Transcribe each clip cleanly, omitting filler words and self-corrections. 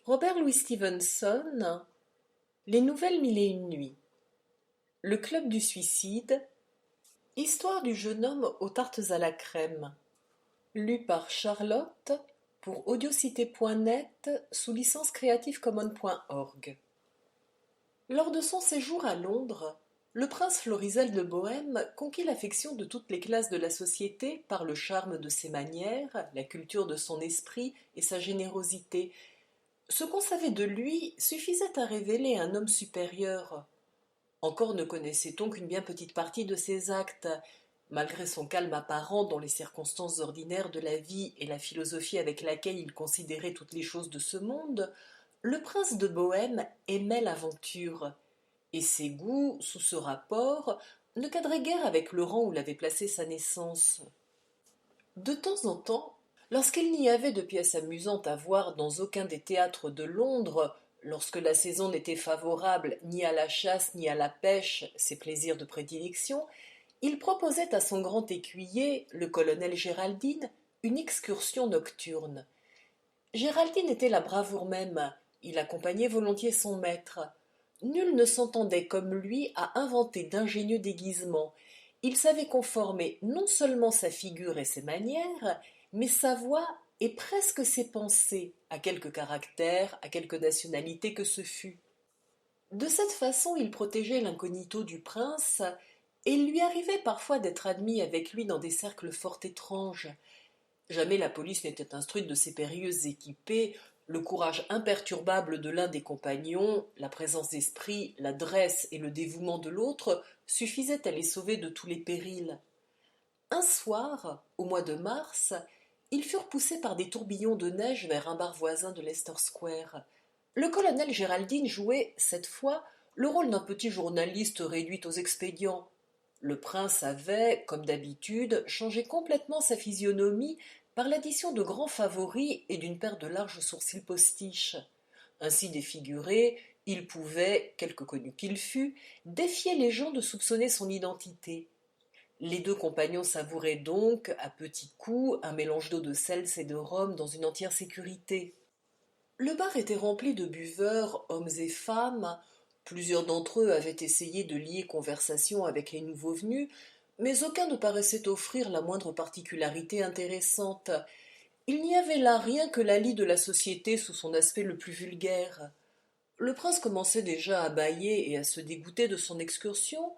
Robert Louis Stevenson, Les Nouvelles Mille et une Nuits, Le Club du Suicide, Histoire du jeune homme aux tartes à la crème, lu par Charlotte pour audiocité.net sous licence creativecommons.org. Lors de son séjour à Londres, le prince Florizel de Bohême conquit l'affection de toutes les classes de la société par le charme de ses manières, la culture de son esprit et sa générosité. Ce qu'on savait de lui suffisait à révéler un homme supérieur. Encore ne connaissait-on qu'une bien petite partie de ses actes. Malgré son calme apparent dans les circonstances ordinaires de la vie et la philosophie avec laquelle il considérait toutes les choses de ce monde, le prince de Bohême aimait l'aventure, et ses goûts, sous ce rapport, ne cadraient guère avec le rang où l'avait placé sa naissance. De temps en temps, lorsqu'il n'y avait de pièces amusantes à voir dans aucun des théâtres de Londres, lorsque la saison n'était favorable ni à la chasse ni à la pêche, ses plaisirs de prédilection, il proposait à son grand écuyer, le colonel Géraldine, une excursion nocturne. Géraldine était la bravoure même, il accompagnait volontiers son maître. Nul ne s'entendait comme lui à inventer d'ingénieux déguisements. Il savait conformer non seulement sa figure et ses manières, mais sa voix et presque ses pensées à quelque caractère, à quelque nationalité que ce fût. De cette façon, il protégeait l'incognito du prince, et il lui arrivait parfois d'être admis avec lui dans des cercles fort étranges. Jamais la police n'était instruite de ces périlleuses équipées, le courage imperturbable de l'un des compagnons, la présence d'esprit, l'adresse et le dévouement de l'autre suffisaient à les sauver de tous les périls. Un soir, au mois de mars, ils furent poussés par des tourbillons de neige vers un bar voisin de Leicester Square. Le colonel Géraldine jouait, cette fois, le rôle d'un petit journaliste réduit aux expédients. Le prince avait, comme d'habitude, changé complètement sa physionomie par l'addition de grands favoris et d'une paire de larges sourcils postiches. Ainsi défiguré, il pouvait, quelque connu qu'il fût, défier les gens de soupçonner son identité. Les deux compagnons savouraient donc, à petits coups, un mélange d'eau de sels et de rhum dans une entière sécurité. Le bar était rempli de buveurs, hommes et femmes. Plusieurs d'entre eux avaient essayé de lier conversation avec les nouveaux venus, mais aucun ne paraissait offrir la moindre particularité intéressante. Il n'y avait là rien que la lie de la société sous son aspect le plus vulgaire. Le prince commençait déjà à bâiller et à se dégoûter de son excursion,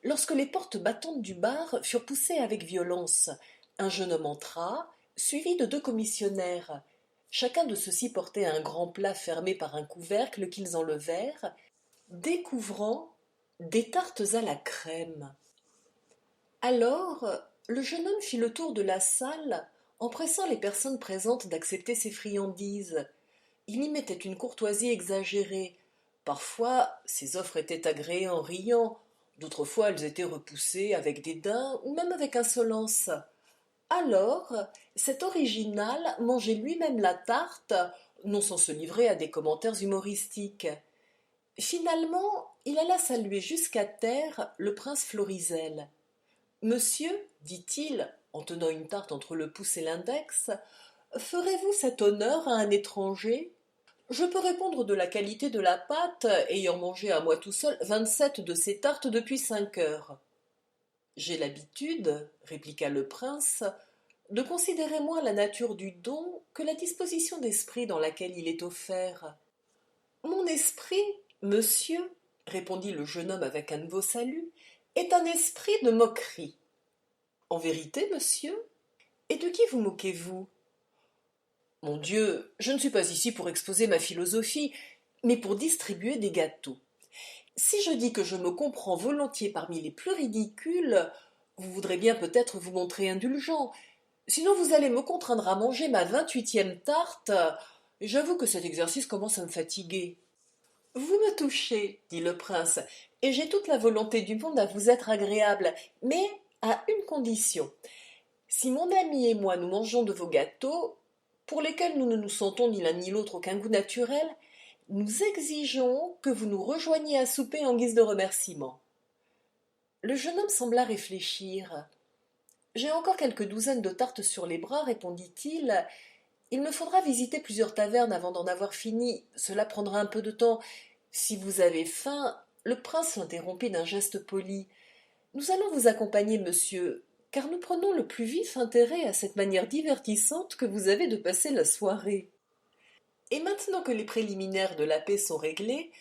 lorsque les portes battantes du bar furent poussées avec violence. Un jeune homme entra, suivi de deux commissionnaires. Chacun de ceux-ci portait un grand plat fermé par un couvercle qu'ils enlevèrent, découvrant des tartes à la crème. Alors, le jeune homme fit le tour de la salle, en pressant les personnes présentes d'accepter ses friandises. Il y mettait une courtoisie exagérée. Parfois, ses offres étaient agréées en riant, d'autres fois elles étaient repoussées avec dédain ou même avec insolence. Alors, cet original mangeait lui-même la tarte, non sans se livrer à des commentaires humoristiques. Finalement, il alla saluer jusqu'à terre le prince Florizel. Monsieur, dit-il, en tenant une tarte entre le pouce et l'index, ferez-vous cet honneur à un étranger? Je peux répondre de la qualité de la pâte, ayant mangé à moi tout seul 27 de ces tartes depuis 5 heures. J'ai l'habitude, répliqua le prince, de considérer moins la nature du don que la disposition d'esprit dans laquelle il est offert. Mon esprit, monsieur, répondit le jeune homme avec un nouveau salut, est un esprit de moquerie. En vérité, monsieur? Et de qui vous moquez-vous? Mon Dieu, je ne suis pas ici pour exposer ma philosophie, mais pour distribuer des gâteaux. Si je dis que je me comprends volontiers parmi les plus ridicules, vous voudrez bien peut-être vous montrer indulgent. Sinon vous allez me contraindre à manger ma 28e tarte. J'avoue que cet exercice commence à me fatiguer. Vous me touchez, dit le prince, et j'ai toute la volonté du monde à vous être agréable, mais à une condition. Si mon ami et moi nous mangeons de vos gâteaux, pour lesquels nous ne nous sentons ni l'un ni l'autre aucun goût naturel, nous exigeons que vous nous rejoigniez à souper en guise de remerciement. Le jeune homme sembla réfléchir. J'ai encore quelques douzaines de tartes sur les bras, répondit-il, Il me faudra visiter plusieurs tavernes avant d'en avoir fini. Cela prendra un peu de temps. Si vous avez faim, le prince l'interrompit d'un geste poli. Nous allons vous accompagner, monsieur, car nous prenons le plus vif intérêt à cette manière divertissante que vous avez de passer la soirée. Et maintenant que les préliminaires de la paix sont réglés,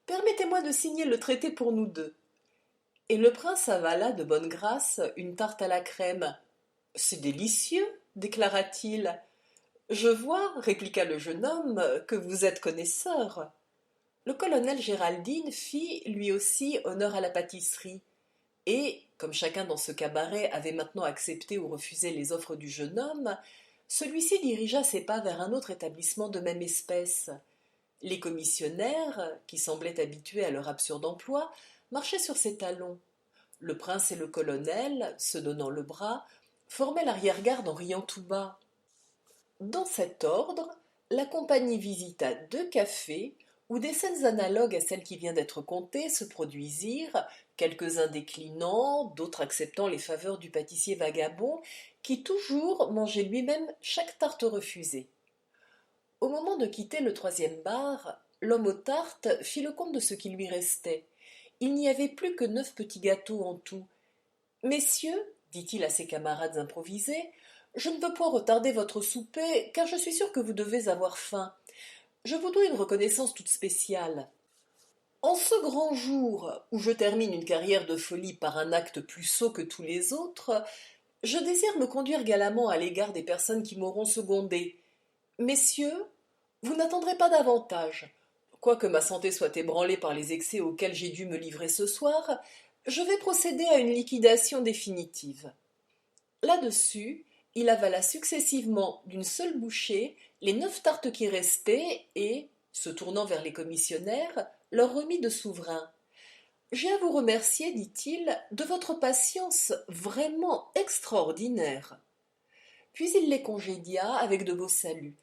permettez-moi de signer le traité pour nous deux. Et le prince avala de bonne grâce une tarte à la crème. C'est délicieux, déclara-t-il. Je vois, répliqua le jeune homme, que vous êtes connaisseur. Le colonel Géraldine fit, lui aussi, honneur à la pâtisserie. Et, comme chacun dans ce cabaret avait maintenant accepté ou refusé les offres du jeune homme, celui-ci dirigea ses pas vers un autre établissement de même espèce. Les commissionnaires, qui semblaient habitués à leur absurde emploi, marchaient sur ses talons. Le prince et le colonel, se donnant le bras, formaient l'arrière-garde en riant tout bas. Dans cet ordre, la compagnie visita 2 cafés où des scènes analogues à celle qui vient d'être contée se produisirent, quelques-uns déclinant, d'autres acceptant les faveurs du pâtissier vagabond, qui toujours mangeait lui-même chaque tarte refusée. Au moment de quitter le 3e bar, l'homme aux tartes fit le compte de ce qui lui restait. Il n'y avait plus que 9 petits gâteaux en tout. Messieurs, dit-il à ses camarades improvisés, je ne veux point retarder votre souper, car je suis sûr que vous devez avoir faim. Je vous dois une reconnaissance toute spéciale. En ce grand jour où je termine une carrière de folie par un acte plus sot que tous les autres, je désire me conduire galamment à l'égard des personnes qui m'auront secondé. Messieurs, vous n'attendrez pas davantage. Quoique ma santé soit ébranlée par les excès auxquels j'ai dû me livrer ce soir, je vais procéder à une liquidation définitive. Là-dessus, il avala successivement d'une seule bouchée les 9 tartes qui restaient et, se tournant vers les commissionnaires, leur remit de souverains. J'ai à vous remercier, dit-il, de votre patience vraiment extraordinaire. Puis il les congédia avec de beaux saluts.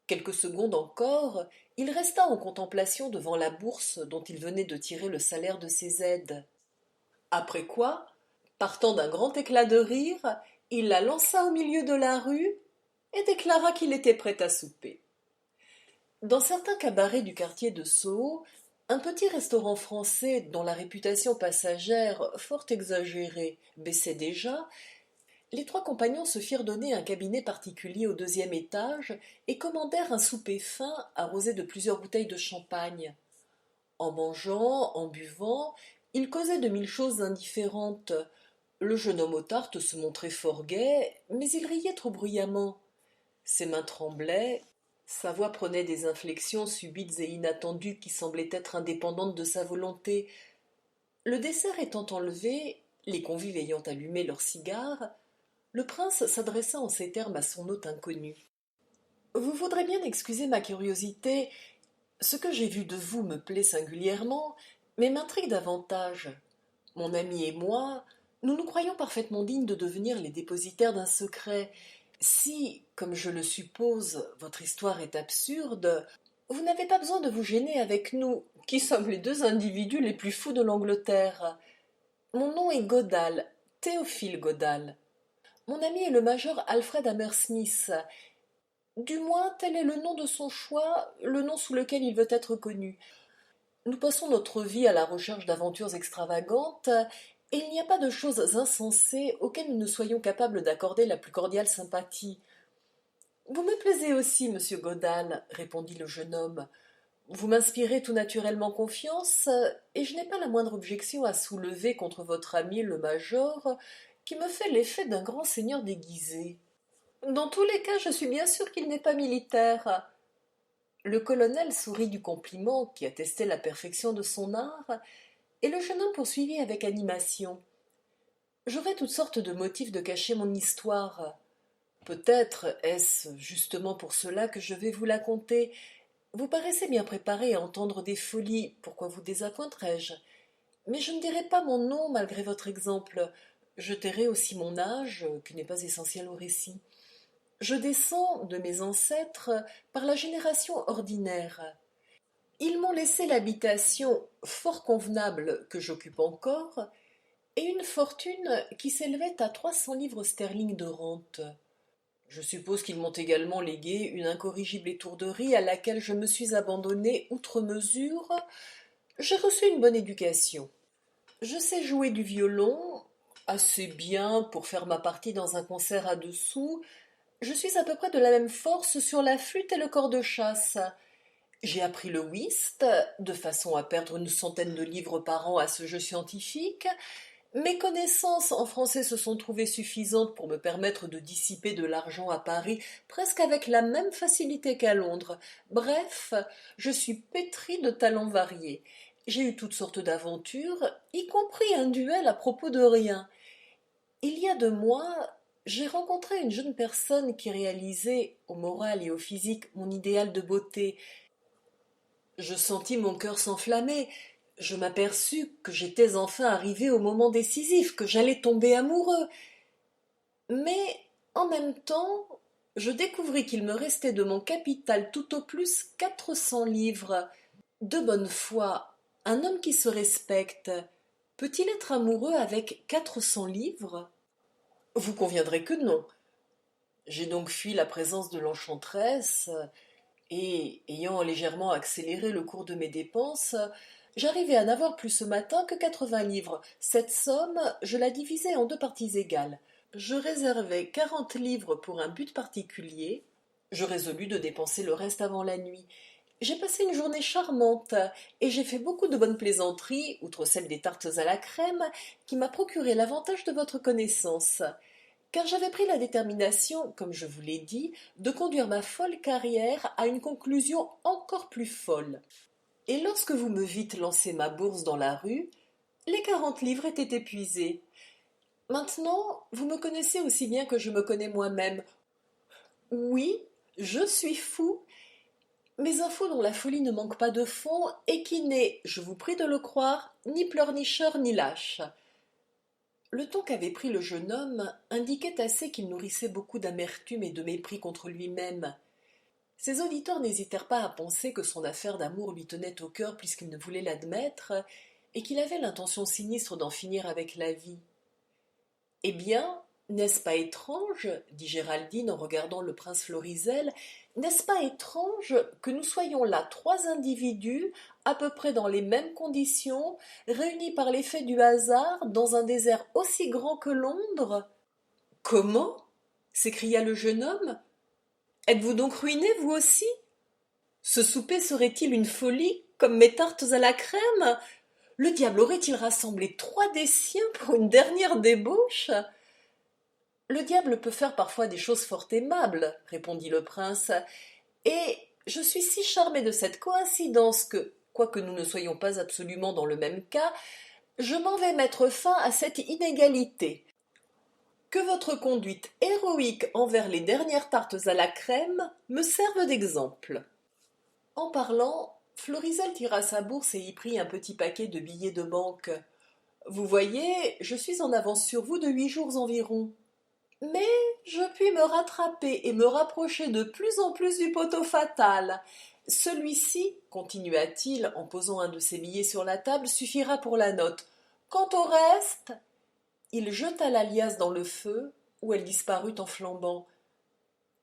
Quelques secondes encore, il resta en contemplation devant la bourse dont il venait de tirer le salaire de ses aides. Après quoi, partant d'un grand éclat de rire, il la lança au milieu de la rue et déclara qu'il était prêt à souper. Dans certains cabarets du quartier de Soho, un petit restaurant français dont la réputation passagère, fort exagérée, baissait déjà, les 3 compagnons se firent donner un cabinet particulier au 2e étage et commandèrent un souper fin arrosé de plusieurs bouteilles de champagne. En mangeant, en buvant, ils causaient de 1000 choses indifférentes. Le jeune homme aux tartes se montrait fort gai, mais il riait trop bruyamment. Ses mains tremblaient, sa voix prenait des inflexions subites et inattendues qui semblaient être indépendantes de sa volonté. Le dessert étant enlevé, les convives ayant allumé leurs cigares, le prince s'adressa en ces termes à son hôte inconnu. Vous voudrez bien excuser ma curiosité. Ce que j'ai vu de vous me plaît singulièrement, mais m'intrigue davantage. Mon ami et moi, nous nous croyons parfaitement dignes de devenir les dépositaires d'un secret. Si, comme je le suppose, votre histoire est absurde, vous n'avez pas besoin de vous gêner avec nous, qui sommes les 2 individus les plus fous de l'Angleterre. Mon nom est Godal, Théophile Godal. Mon ami est le major Alfred Hammersmith. Du moins, tel est le nom de son choix, le nom sous lequel il veut être connu. Nous passons notre vie à la recherche d'aventures extravagantes, et il n'y a pas de choses insensées auxquelles nous ne soyons capables d'accorder la plus cordiale sympathie. Vous me plaisez aussi, monsieur Godal, répondit le jeune homme. Vous m'inspirez tout naturellement confiance, et je n'ai pas la moindre objection à soulever contre votre ami le major, qui me fait l'effet d'un grand seigneur déguisé. Dans tous les cas, je suis bien sûr qu'il n'est pas militaire. Le colonel sourit du compliment qui attestait la perfection de son art, et le jeune homme poursuivit avec animation. J'aurais toutes sortes de motifs de cacher mon histoire. Peut-être est-ce justement pour cela que je vais vous la conter. Vous paraissez bien préparé à entendre des folies, pourquoi vous désappointerais-je? Mais je ne dirai pas mon nom malgré votre exemple. Je tairai aussi mon âge, qui n'est pas essentiel au récit. Je descends de mes ancêtres par la génération ordinaire. Ils m'ont laissé l'habitation fort convenable que j'occupe encore, et une fortune qui s'élevait à 300 livres sterling de rente. Je suppose qu'ils m'ont également légué une incorrigible étourderie à laquelle je me suis abandonnée outre mesure. J'ai reçu une bonne éducation. Je sais jouer du violon, assez bien pour faire ma partie dans un concert à 2 sous. Je suis à peu près de la même force sur la flûte et le cor de chasse. J'ai appris le whist, de façon à perdre une centaine de livres par an à ce jeu scientifique. Mes connaissances en français se sont trouvées suffisantes pour me permettre de dissiper de l'argent à Paris presque avec la même facilité qu'à Londres. Bref, je suis pétrie de talents variés. J'ai eu toutes sortes d'aventures, y compris un duel à propos de rien. Il y a 2 mois, j'ai rencontré une jeune personne qui réalisait, au moral et au physique, mon idéal de beauté. Je sentis mon cœur s'enflammer. Je m'aperçus que j'étais enfin arrivé au moment décisif, que j'allais tomber amoureux. Mais, en même temps, je découvris qu'il me restait de mon capital tout au plus 400 livres. De bonne foi, un homme qui se respecte, peut-il être amoureux avec 400 livres? Vous conviendrez que non. J'ai donc fui la présence de l'enchanteresse, et, ayant légèrement accéléré le cours de mes dépenses, j'arrivai à n'avoir plus ce matin que 80 livres. Cette somme, je la divisai en 2 parties égales. Je réservai 40 livres pour un but particulier. Je résolus de dépenser le reste avant la nuit. J'ai passé une journée charmante, et j'ai fait beaucoup de bonnes plaisanteries, outre celle des tartes à la crème, qui m'a procuré l'avantage de votre connaissance. Car j'avais pris la détermination, comme je vous l'ai dit, de conduire ma folle carrière à une conclusion encore plus folle. Et lorsque vous me vîtes lancer ma bourse dans la rue, les 40 livres étaient épuisés. Maintenant, vous me connaissez aussi bien que je me connais moi-même. Oui, je suis fou, mais un fou dont la folie ne manque pas de fond et qui n'est, je vous prie de le croire, ni pleurnicheur ni lâche. Le ton qu'avait pris le jeune homme indiquait assez qu'il nourrissait beaucoup d'amertume et de mépris contre lui-même. Ses auditeurs n'hésitèrent pas à penser que son affaire d'amour lui tenait au cœur puisqu'il ne voulait l'admettre, et qu'il avait l'intention sinistre d'en finir avec la vie. Eh bien, n'est-ce pas étrange, dit Géraldine en regardant le prince Florizel, n'est-ce pas étrange que nous soyons là 3 individus, à peu près dans les mêmes conditions, réunis par l'effet du hasard dans un désert aussi grand que Londres? Comment? S'écria le jeune homme. Êtes-vous donc ruiné, vous aussi? Ce souper serait-il une folie, comme mes tartes à la crème? Le diable aurait-il rassemblé 3 des siens pour une dernière débauche? Le diable peut faire parfois des choses fort aimables, répondit le prince, et je suis si charmé de cette coïncidence que, quoique nous ne soyons pas absolument dans le même cas, je m'en vais mettre fin à cette inégalité. Que votre conduite héroïque envers les dernières tartes à la crème me serve d'exemple. En parlant, Florizel tira sa bourse et y prit un petit paquet de billets de banque. Vous voyez, je suis en avance sur vous de 8 jours environ. Mais je puis me rattraper et me rapprocher de plus en plus du poteau fatal. Celui-ci, continua-t-il en posant un de ses billets sur la table, suffira pour la note. Quant au reste, il jeta la liasse dans le feu, où elle disparut en flambant.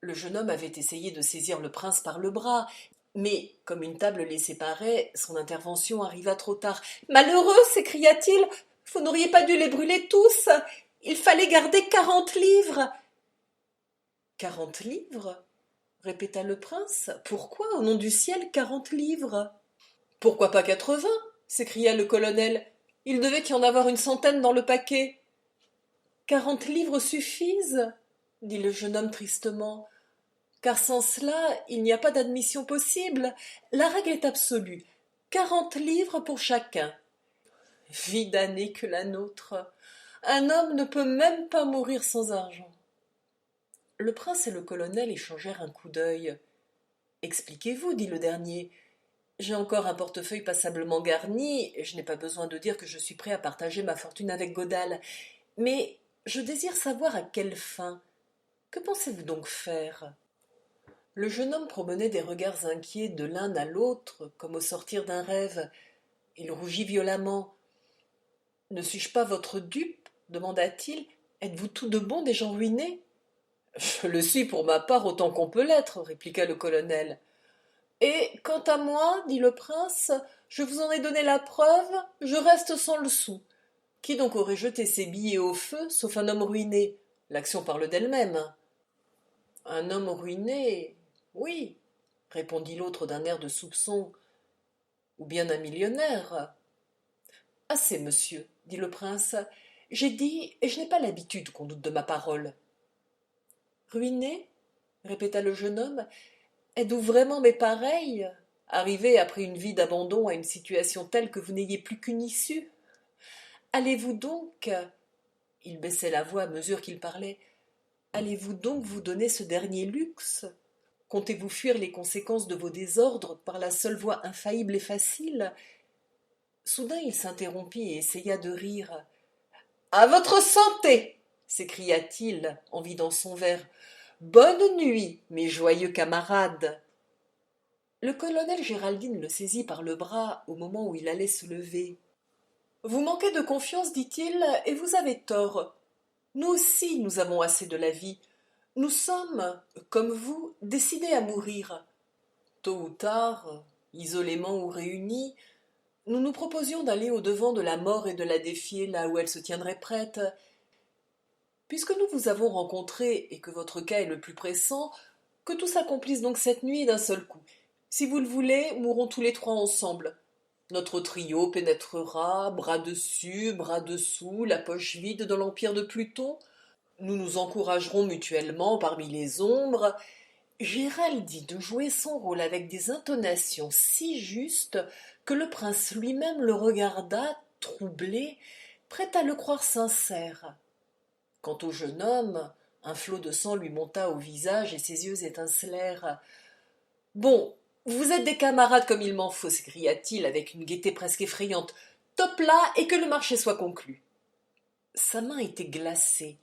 Le jeune homme avait essayé de saisir le prince par le bras, mais, comme une table les séparait, son intervention arriva trop tard. Malheureux, s'écria-t-il, vous n'auriez pas dû les brûler tous. Il fallait garder 40 livres. 40 livres? Répéta le prince. Pourquoi, au nom du ciel, 40 livres? Pourquoi pas 80? S'écria le colonel. Il devait y en avoir une centaine dans le paquet. 40 livres suffisent, dit le jeune homme tristement, car sans cela, il n'y a pas d'admission possible. La règle est absolue. 40 livres pour chacun. Vie damnée que la nôtre. Un homme ne peut même pas mourir sans argent. Le prince et le colonel échangèrent un coup d'œil. Expliquez-vous, dit le dernier. J'ai encore un portefeuille passablement garni, et je n'ai pas besoin de dire que je suis prêt à partager ma fortune avec Godal. Mais je désire savoir à quelle fin. Que pensez-vous donc faire? Le jeune homme promenait des regards inquiets de l'un à l'autre, comme au sortir d'un rêve. Il rougit violemment. Ne suis-je pas votre dupe? Demanda-t-il. Êtes-vous tous 2 bons des gens ruinés? Je le suis pour ma part autant qu'on peut l'être, répliqua le colonel. Et quant à moi, dit le prince, je vous en ai donné la preuve, je reste sans le sou. Qui donc aurait jeté ses billets au feu, sauf un homme ruiné? L'action parle d'elle-même. Un homme ruiné, oui, répondit l'autre d'un air de soupçon, ou bien un millionnaire. Assez, monsieur, dit le prince. J'ai dit, et je n'ai pas l'habitude qu'on doute de ma parole. Ruiné? Répéta le jeune homme. Êtes-vous vraiment mes pareils? Arrivé après une vie d'abandon à une situation telle que vous n'ayez plus qu'une issue? Allez-vous donc, il baissait la voix à mesure qu'il parlait, allez-vous donc vous donner ce dernier luxe? Comptez-vous fuir les conséquences de vos désordres par la seule voie infaillible et facile? Soudain il s'interrompit et essaya de rire. À votre santé! S'écria-t-il en vidant son verre. Bonne nuit, mes joyeux camarades. Le colonel Géraldine le saisit par le bras au moment où il allait se lever. Vous manquez de confiance, dit-il, et vous avez tort. Nous aussi, nous avons assez de la vie. Nous sommes, comme vous, décidés à mourir. Tôt ou tard, isolément ou réunis, nous nous proposions d'aller au-devant de la mort et de la défier là où elle se tiendrait prête. Puisque nous vous avons rencontré et que votre cas est le plus pressant, que tout s'accomplisse donc cette nuit d'un seul coup. Si vous le voulez, mourrons tous les trois ensemble. Notre trio pénétrera, bras dessus, bras dessous, la poche vide dans l'empire de Pluton. Nous nous encouragerons mutuellement parmi les ombres. Géraldine jouait son rôle avec des intonations si justes que le prince lui-même le regarda, troublé, prêt à le croire sincère. Quant au jeune homme, un flot de sang lui monta au visage et ses yeux étincelèrent. Bon, vous êtes des camarades comme il m'en faut, s'écria-t-il avec une gaieté presque effrayante. Top là et que le marché soit conclu. Sa main était glacée.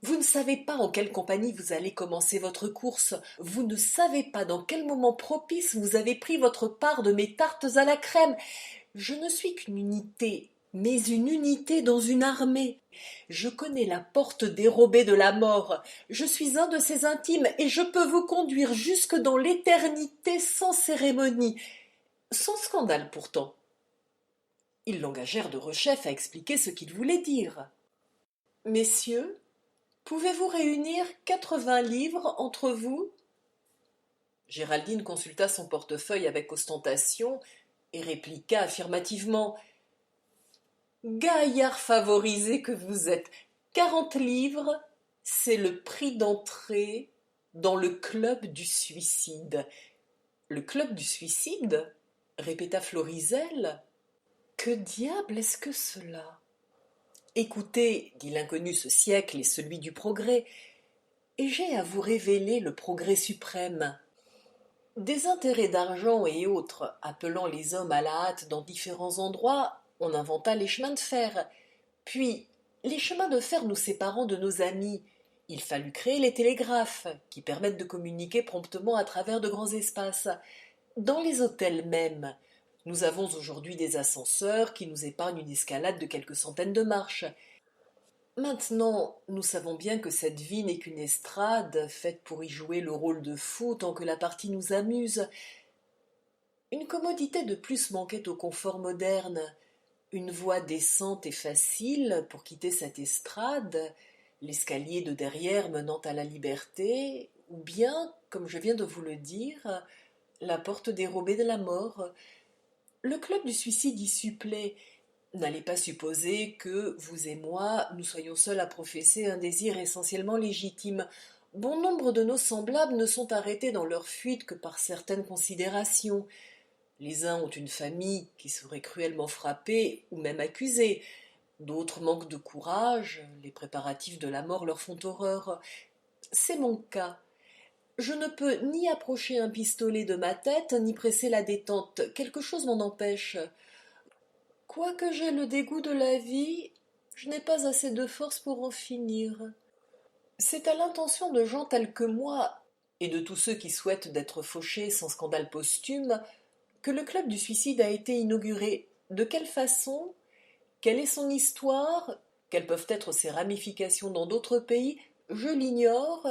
Vous ne savez pas en quelle compagnie vous allez commencer votre course. Vous ne savez pas dans quel moment propice vous avez pris votre part de mes tartes à la crème. Je ne suis qu'une unité, mais une unité dans une armée. Je connais la porte dérobée de la mort. Je suis un de ses intimes et je peux vous conduire jusque dans l'éternité sans cérémonie. Sans scandale pourtant. Ils l'engagèrent de rechef à expliquer ce qu'il voulait dire. Messieurs, pouvez-vous réunir 80 livres entre vous? Géraldine consulta son portefeuille avec ostentation et répliqua affirmativement. Gaillard favorisé que vous êtes, 40 livres, c'est le prix d'entrée dans le club du suicide. Le club du suicide? Répéta Florizel. Que diable est-ce que cela? Écoutez, dit l'inconnu, ce siècle est celui du progrès, et j'ai à vous révéler le progrès suprême. Des intérêts d'argent et autres appelant les hommes à la hâte dans différents endroits, on inventa les chemins de fer. Puis, les chemins de fer nous séparant de nos amis, il fallut créer les télégraphes, qui permettent de communiquer promptement à travers de grands espaces. Dans les hôtels même, nous avons aujourd'hui des ascenseurs qui nous épargnent une escalade de quelques centaines de marches. Maintenant, nous savons bien que cette vie n'est qu'une estrade, faite pour y jouer le rôle de fou tant que la partie nous amuse. Une commodité de plus manquait au confort moderne, une voie décente et facile pour quitter cette estrade, l'escalier de derrière menant à la liberté, ou bien, comme je viens de vous le dire, la porte dérobée de la mort. Le club du suicide y supplée. N'allez pas supposer que, vous et moi, nous soyons seuls à professer un désir essentiellement légitime. Bon nombre de nos semblables ne sont arrêtés dans leur fuite que par certaines considérations. Les uns ont une famille qui serait cruellement frappée ou même accusée. D'autres manquent de courage, les préparatifs de la mort leur font horreur. C'est mon cas. Je ne peux ni approcher un pistolet de ma tête, ni presser la détente. Quelque chose m'en empêche. Quoique j'aie le dégoût de la vie, je n'ai pas assez de force pour en finir. C'est à l'intention de gens tels que moi, et de tous ceux qui souhaitent d'être fauchés sans scandale posthume, que le club du suicide a été inauguré. De quelle façon? Quelle est son histoire? Quelles peuvent être ses ramifications dans d'autres pays? je l'ignore,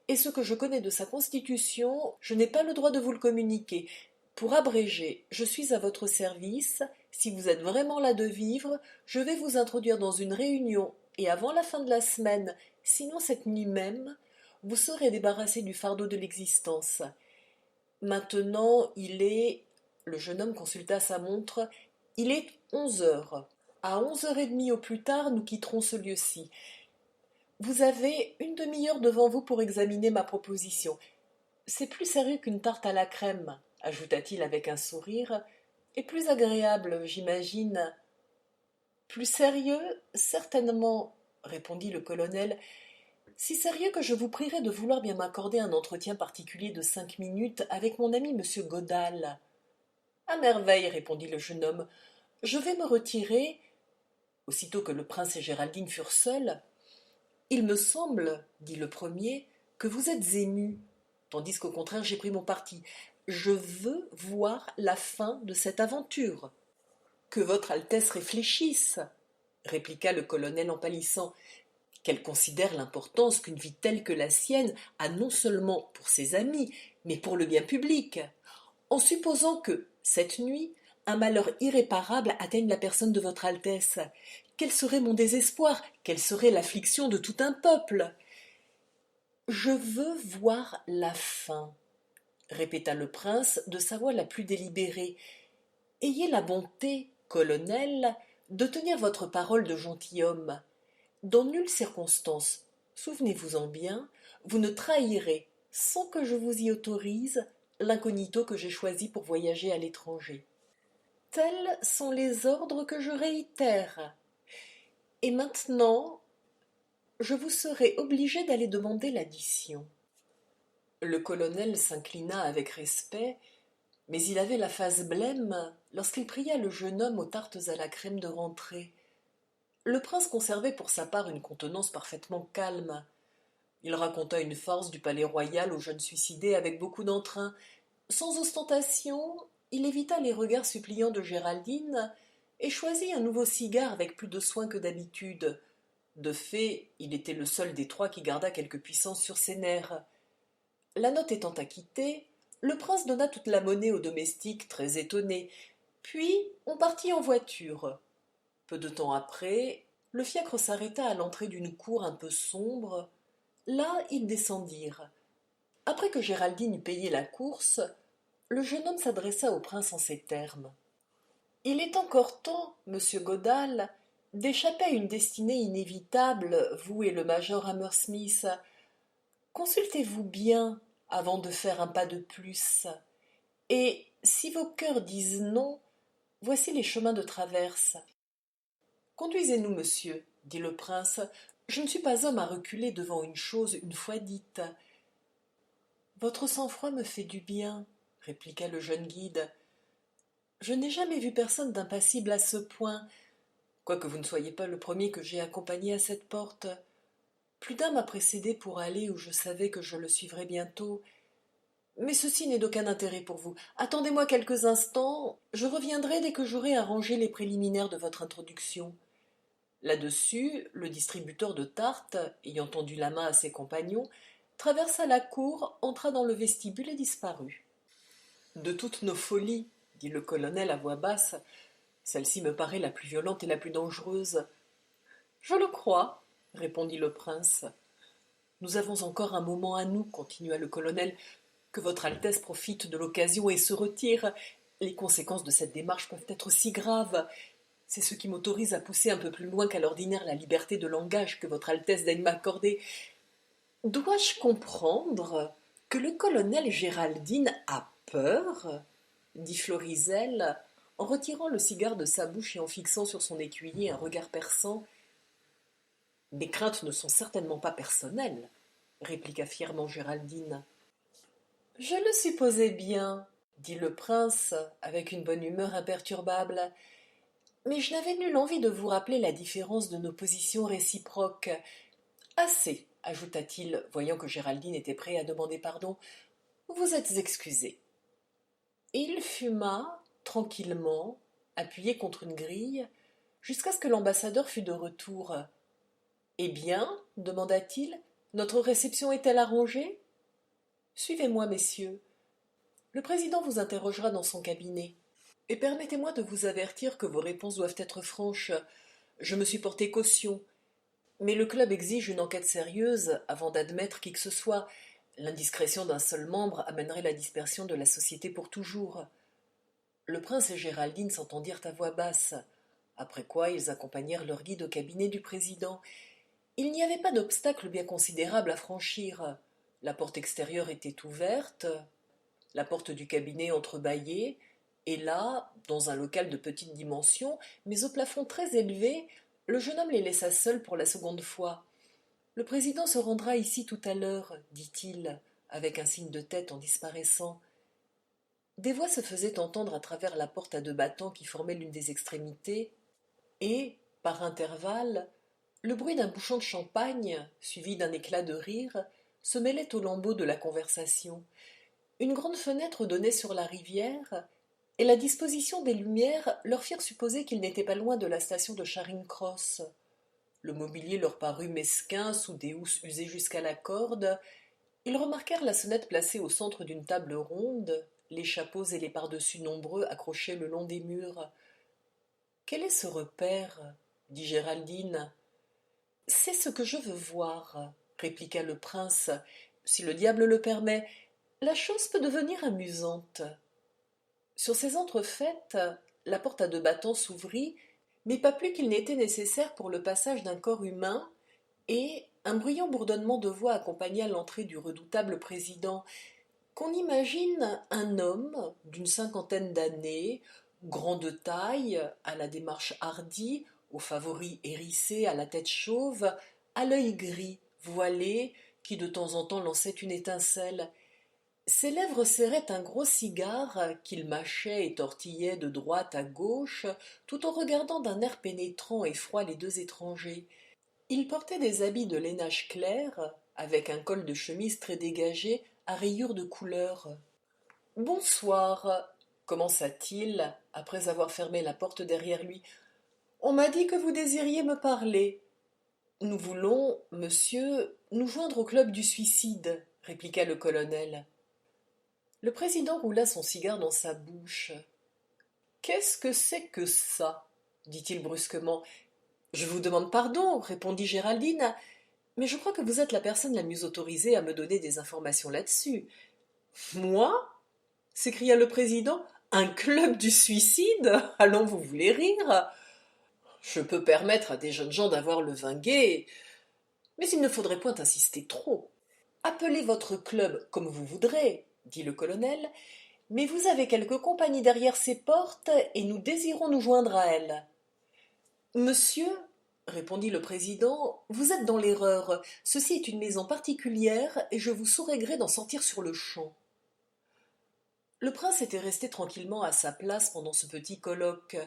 et ce que je connais de sa constitution, je n'ai pas le droit de vous le communiquer. Pour abréger, je suis à votre service. Si vous êtes vraiment là de vivre, je vais vous introduire dans une réunion, et avant la fin de la semaine, sinon cette nuit même, vous serez débarrassé du fardeau de l'existence. Maintenant, le jeune homme consulta sa montre, il est 11 heures. À 11h30 au plus tard, nous quitterons ce lieu-ci. Vous avez une demi-heure devant vous pour examiner ma proposition. C'est plus sérieux qu'une tarte à la crème, ajouta-t-il avec un sourire, et plus agréable, j'imagine. Plus sérieux, certainement, répondit le colonel, si sérieux que je vous prierai de vouloir bien m'accorder un entretien particulier de 5 minutes avec mon ami monsieur Godal. À merveille, répondit le jeune homme. Je vais me retirer. Aussitôt que le prince et Géraldine furent seuls, il me semble, dit le premier, que vous êtes ému, tandis qu'au contraire j'ai pris mon parti. Je veux voir la fin de cette aventure. Que votre Altesse réfléchisse, répliqua le colonel en pâlissant, qu'elle considère l'importance qu'une vie telle que la sienne a non seulement pour ses amis, mais pour le bien public. En supposant que, cette nuit, un malheur irréparable atteigne la personne de votre Altesse, quel serait mon désespoir, quelle serait l'affliction de tout un peuple? Je veux voir la fin, répéta le prince de sa voix la plus délibérée. Ayez la bonté, colonel, de tenir votre parole de gentilhomme. Dans nulle circonstance, souvenez-vous-en bien, vous ne trahirez, sans que je vous y autorise, l'incognito que j'ai choisi pour voyager à l'étranger. Tels sont les ordres que je réitère. Et maintenant, je vous serai obligé d'aller demander l'addition. Le colonel s'inclina avec respect, mais il avait la face blême lorsqu'il pria le jeune homme aux tartes à la crème de rentrer. Le prince conservait pour sa part une contenance parfaitement calme. Il raconta une farce du palais royal au jeune suicidé avec beaucoup d'entrain. Sans ostentation, il évita les regards suppliants de Géraldine et choisit un nouveau cigare avec plus de soin que d'habitude. De fait, il était le seul des trois qui gardât quelque puissance sur ses nerfs. La note étant acquittée, le prince donna toute la monnaie au domestique, très étonné. Puis on partit en voiture. Peu de temps après, le fiacre s'arrêta à l'entrée d'une cour un peu sombre. Là, ils descendirent. Après que Géraldine eut payé la course, le jeune homme s'adressa au prince en ces termes. Il est encore temps, monsieur Godal, d'échapper à une destinée inévitable, vous et le major Hammersmith. Consultez-vous bien avant de faire un pas de plus. Et si vos cœurs disent non, voici les chemins de traverse. Conduisez-nous, monsieur, dit le prince. Je ne suis pas homme à reculer devant une chose une fois dite. Votre sang-froid me fait du bien, répliqua le jeune guide. Je n'ai jamais vu personne d'impassible à ce point, quoique vous ne soyez pas le premier que j'ai accompagné à cette porte. Plus d'un m'a précédé pour aller où je savais que je le suivrais bientôt. Mais ceci n'est d'aucun intérêt pour vous. Attendez-moi quelques instants, je reviendrai dès que j'aurai arrangé les préliminaires de votre introduction. Là-dessus, le distributeur de tartes, ayant tendu la main à ses compagnons, traversa la cour, entra dans le vestibule et disparut. De toutes nos folies, dit le colonel à voix basse, celle-ci me paraît la plus violente et la plus dangereuse. Je le crois, répondit le prince. Nous avons encore un moment à nous, continua le colonel, que votre Altesse profite de l'occasion et se retire. Les conséquences de cette démarche peuvent être si graves. C'est ce qui m'autorise à pousser un peu plus loin qu'à l'ordinaire la liberté de langage que votre Altesse daigne m'accorder. Dois-je comprendre que le colonel Géraldine a peur dit Florizel, en retirant le cigare de sa bouche et en fixant sur son écuyer un regard perçant. Mes craintes ne sont certainement pas personnelles, répliqua fièrement Géraldine. Je le supposais bien, dit le prince, avec une bonne humeur imperturbable, mais je n'avais nulle envie de vous rappeler la différence de nos positions réciproques. Assez, ajouta-t-il, voyant que Géraldine était prêt à demander pardon. Vous êtes excusée. Et il fuma, tranquillement, appuyé contre une grille, jusqu'à ce que l'ambassadeur fût de retour. Eh bien, demanda-t-il, Notre réception est-elle arrangée? Suivez-moi, messieurs. Le président vous interrogera dans son cabinet. Et permettez-moi de vous avertir que vos réponses doivent être franches. Je me suis porté caution, mais le club exige une enquête sérieuse avant d'admettre qui que ce soit. L'indiscrétion d'un seul membre amènerait la dispersion de la société pour toujours. Le prince et Géraldine s'entendirent à voix basse, après quoi ils accompagnèrent leur guide au cabinet du président. Il n'y avait pas d'obstacle bien considérable à franchir. La porte extérieure était ouverte, la porte du cabinet entrebâillée, et là, dans un local de petite dimension, mais au plafond très élevé, le jeune homme les laissa seuls pour la seconde fois. Le président se rendra ici tout à l'heure, dit-il, avec un signe de tête en disparaissant. Des voix se faisaient entendre à travers la porte à deux battants qui formait l'une des extrémités, et, par intervalles, le bruit d'un bouchon de champagne, suivi d'un éclat de rire, se mêlait aux lambeaux de la conversation. Une grande fenêtre donnait sur la rivière, et la disposition des lumières leur firent supposer qu'ils n'étaient pas loin de la station de Charing Cross. Le mobilier leur parut mesquin sous des housses usées jusqu'à la corde. Ils remarquèrent la sonnette placée au centre d'une table ronde, les chapeaux et les pardessus nombreux accrochés le long des murs. Quel est ce repère? Dit Géraldine. C'est ce que je veux voir, répliqua le prince. Si le diable le permet, la chose peut devenir amusante. Sur ces entrefaites, la porte à deux battants s'ouvrit, mais pas plus qu'il n'était nécessaire pour le passage d'un corps humain, et un bruyant bourdonnement de voix accompagna l'entrée du redoutable président. Qu'on imagine un homme d'une cinquantaine d'années, grand de taille, à la démarche hardie, aux favoris hérissés, à la tête chauve, à l'œil gris, voilé, qui de temps en temps lançait une étincelle. Ses lèvres serraient un gros cigare qu'il mâchait et tortillait de droite à gauche, tout en regardant d'un air pénétrant et froid les deux étrangers. Il portait des habits de lainage clair, avec un col de chemise très dégagé, à rayures de couleur. Bonsoir, commença-t-il, après avoir fermé la porte derrière lui. On m'a dit que vous désiriez me parler. Nous voulons, monsieur, nous joindre au club du suicide, répliqua le colonel. Le président roula son cigare dans sa bouche. Qu'est-ce que c'est que ça? Dit-il brusquement. Je vous demande pardon, répondit Géraldine, mais je crois que vous êtes la personne la mieux autorisée à me donner des informations là-dessus. Moi? S'écria le président. Un club du suicide? Allons, vous voulez rire? Je peux permettre à des jeunes gens d'avoir le vin gai, mais il ne faudrait point insister trop. Appelez votre club comme vous voudrez, dit le colonel, mais vous avez quelque compagnie derrière ces portes et nous désirons nous joindre à elle. Monsieur, répondit le président, vous êtes dans l'erreur. Ceci est une maison particulière et je vous saurai gré d'en sortir sur le champ. Le prince était resté tranquillement à sa place pendant ce petit colloque,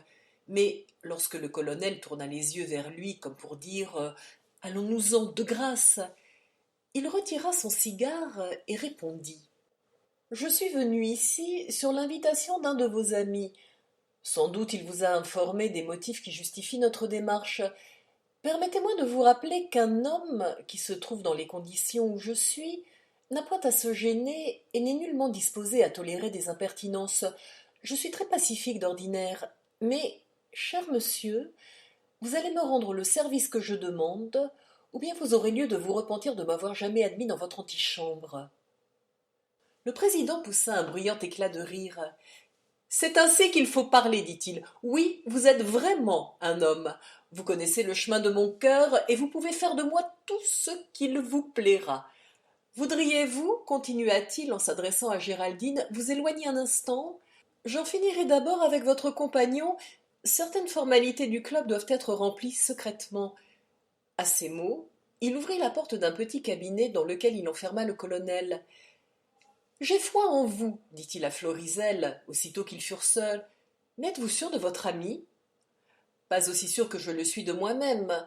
mais lorsque le colonel tourna les yeux vers lui comme pour dire allons-nous-en de grâce, il retira son cigare et répondit. Je suis venu ici sur l'invitation d'un de vos amis. Sans doute il vous a informé des motifs qui justifient notre démarche. Permettez-moi de vous rappeler qu'un homme qui se trouve dans les conditions où je suis n'a point à se gêner et n'est nullement disposé à tolérer des impertinences. Je suis très pacifique d'ordinaire, mais, cher monsieur, vous allez me rendre le service que je demande, ou bien vous aurez lieu de vous repentir de m'avoir jamais admis dans votre antichambre. Le président poussa un bruyant éclat de rire. C'est ainsi qu'il faut parler, dit-il. Oui, vous êtes vraiment un homme. Vous connaissez le chemin de mon cœur, et vous pouvez faire de moi tout ce qu'il vous plaira. Voudriez-vous, continua-t-il en s'adressant à Géraldine, vous éloigner un instant? J'en finirai d'abord avec votre compagnon. Certaines formalités du club doivent être remplies secrètement. À ces mots, il ouvrit la porte d'un petit cabinet dans lequel il enferma le colonel. J'ai foi en vous, dit-il à Florizel, aussitôt qu'ils furent seuls. Mais êtes-vous sûr de votre ami? Pas aussi sûr que je le suis de moi-même.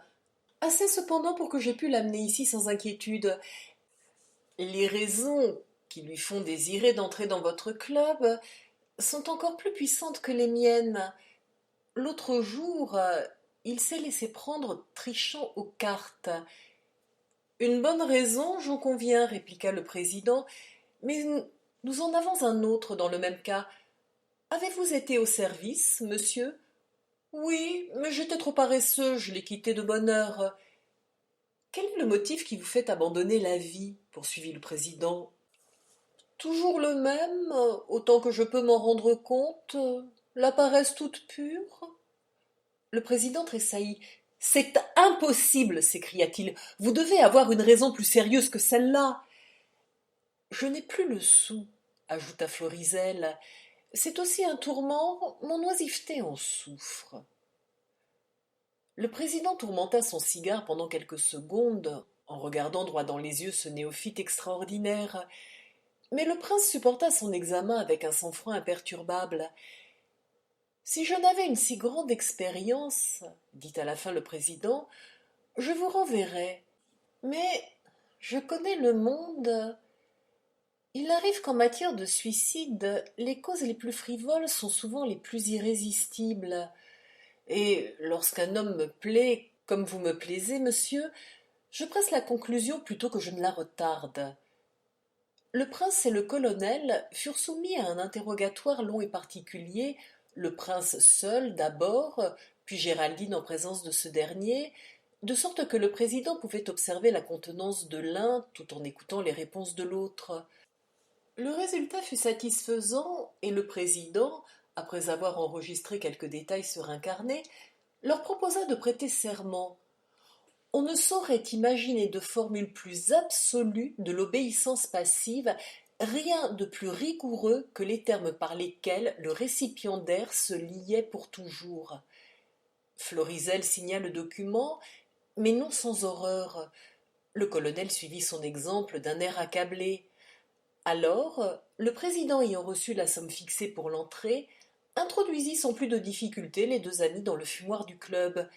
Assez cependant pour que j'aie pu l'amener ici sans inquiétude. Les raisons qui lui font désirer d'entrer dans votre club sont encore plus puissantes que les miennes. L'autre jour, il s'est laissé prendre trichant aux cartes. Une bonne raison, j'en conviens, répliqua le président, mais nous en avons un autre dans le même cas. Avez-vous été au service, monsieur? Oui, mais j'étais trop paresseux, je l'ai quitté de bonne heure. Quel est le motif qui vous fait abandonner la vie? Poursuivit le président. Toujours le même, autant que je peux m'en rendre compte, la paresse toute pure. Le président tressaillit. C'est impossible, s'écria-t-il. Vous devez avoir une raison plus sérieuse que celle-là. Je n'ai plus le sou, ajouta Florizel. C'est aussi un tourment, mon oisiveté en souffre. Le président tourmenta son cigare pendant quelques secondes, en regardant droit dans les yeux ce néophyte extraordinaire. Mais le prince supporta son examen avec un sang-froid imperturbable. Si je n'avais une si grande expérience, dit à la fin le président, je vous renverrais. Mais je connais le monde. Il arrive qu'en matière de suicide, les causes les plus frivoles sont souvent les plus irrésistibles. Et lorsqu'un homme me plaît, comme vous me plaisez, monsieur, je presse la conclusion plutôt que je ne la retarde. Le prince et le colonel furent soumis à un interrogatoire long et particulier, le prince seul d'abord, puis Géraldine en présence de ce dernier, de sorte que le président pouvait observer la contenance de l'un tout en écoutant les réponses de l'autre. Le résultat fut satisfaisant, et le président, après avoir enregistré quelques détails sur un carnet, leur proposa de prêter serment. On ne saurait imaginer de formule plus absolue de l'obéissance passive, rien de plus rigoureux que les termes par lesquels le récipiendaire se liait pour toujours. Florizel signa le document, mais non sans horreur. Le colonel suivit son exemple d'un air accablé. Alors, le président ayant reçu la somme fixée pour l'entrée, introduisit sans plus de difficulté les deux amis dans le fumoir du club.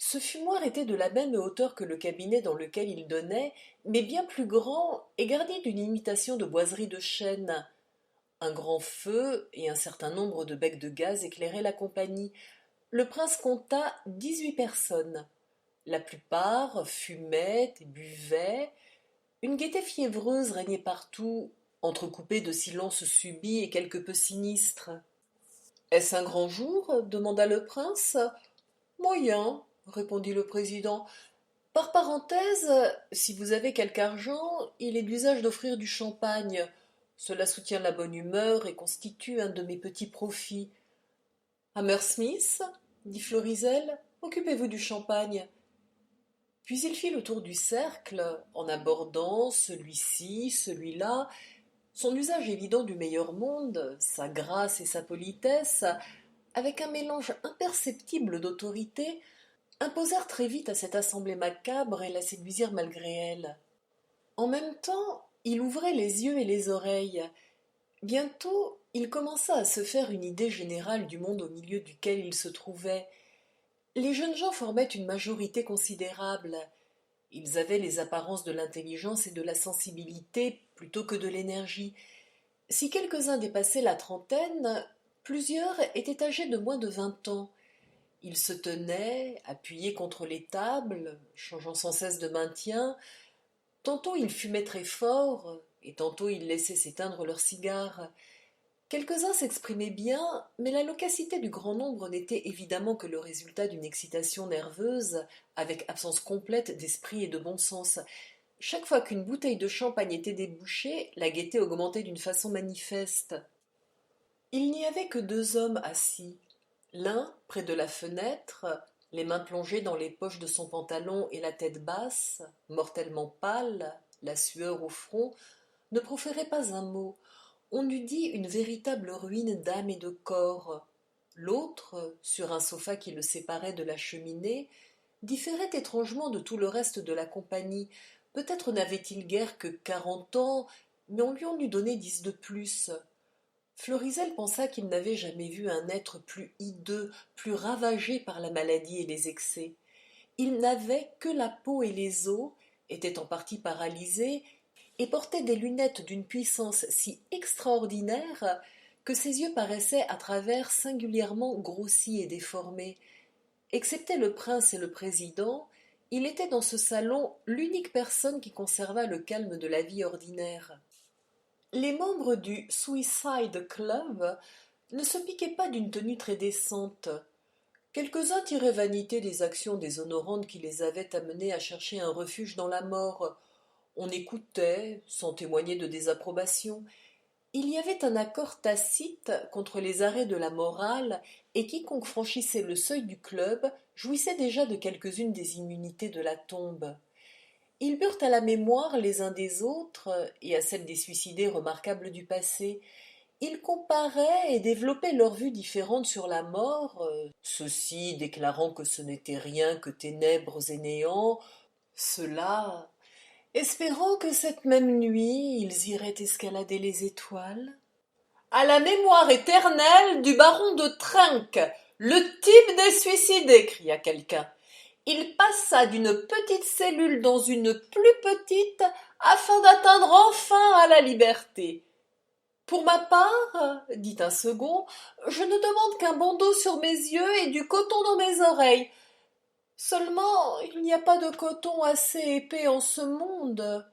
Ce fumoir était de la même hauteur que le cabinet dans lequel il donnait, mais bien plus grand et garni d'une imitation de boiserie de chêne. Un grand feu et un certain nombre de becs de gaz éclairaient la compagnie. Le prince compta 18 personnes. La plupart fumaient et buvaient. Une gaieté fiévreuse régnait partout, entrecoupée de silences subits et quelque peu sinistres. Est-ce un grand jour? Demanda le prince. Moyen, répondit le président. Par parenthèse, si vous avez quelque argent, il est d'usage d'offrir du champagne. Cela soutient la bonne humeur et constitue un de mes petits profits. Hammersmith, dit Florizel, occupez-vous du champagne. Puis il fit le tour du cercle, en abordant celui-ci, celui-là. Son usage évident du meilleur monde, sa grâce et sa politesse, avec un mélange imperceptible d'autorité, imposèrent très vite à cette assemblée macabre et la séduisirent malgré elle. En même temps, il ouvrait les yeux et les oreilles. Bientôt, il commença à se faire une idée générale du monde au milieu duquel il se trouvait. Les jeunes gens formaient une majorité considérable. Ils avaient les apparences de l'intelligence et de la sensibilité plutôt que de l'énergie. Si quelques-uns dépassaient la trentaine, plusieurs étaient âgés de moins de 20 ans. Ils se tenaient, appuyés contre les tables, changeant sans cesse de maintien. Tantôt ils fumaient très fort, et tantôt ils laissaient s'éteindre leurs cigares. Quelques-uns s'exprimaient bien, mais la loquacité du grand nombre n'était évidemment que le résultat d'une excitation nerveuse, avec absence complète d'esprit et de bon sens. Chaque fois qu'une bouteille de champagne était débouchée, la gaieté augmentait d'une façon manifeste. Il n'y avait que deux hommes assis. L'un, près de la fenêtre, les mains plongées dans les poches de son pantalon et la tête basse, mortellement pâle, la sueur au front, ne proférait pas un mot. On eût dit une véritable ruine d'âme et de corps. L'autre, sur un sofa qui le séparait de la cheminée, différait étrangement de tout le reste de la compagnie. Peut-être n'avait-il guère que 40 ans, mais on lui en eût donné 10 de plus. Florizel pensa qu'il n'avait jamais vu un être plus hideux, plus ravagé par la maladie et les excès. Il n'avait que la peau et les os, était en partie paralysé, et portait des lunettes d'une puissance si extraordinaire que ses yeux paraissaient à travers singulièrement grossis et déformés. Excepté le prince et le président, Il était dans ce salon l'unique personne qui conservât le calme de la vie ordinaire. Les membres du Suicide Club ne se piquaient pas d'une tenue très décente. Quelques-uns tiraient vanité des actions déshonorantes qui les avaient amenés à chercher un refuge dans la mort. On écoutait, sans témoigner de désapprobation. Il y avait un accord tacite contre les arrêts de la morale, et quiconque franchissait le seuil du club jouissait déjà de quelques-unes des immunités de la tombe. Ils burent à la mémoire les uns des autres, et à celle des suicidés remarquables du passé. Ils comparaient et développaient leurs vues différentes sur la mort, ceux-ci déclarant que ce n'était rien que ténèbres et néants, ceux-là espérant que cette même nuit ils iraient escalader les étoiles. À la mémoire éternelle du baron de Trenck, le type des suicidés, cria quelqu'un. Il passa d'une petite cellule dans une plus petite afin d'atteindre enfin à la liberté. Pour ma part, dit un second, je ne demande qu'un bandeau sur mes yeux et du coton dans mes oreilles. Seulement, il n'y a pas de coton assez épais en ce monde.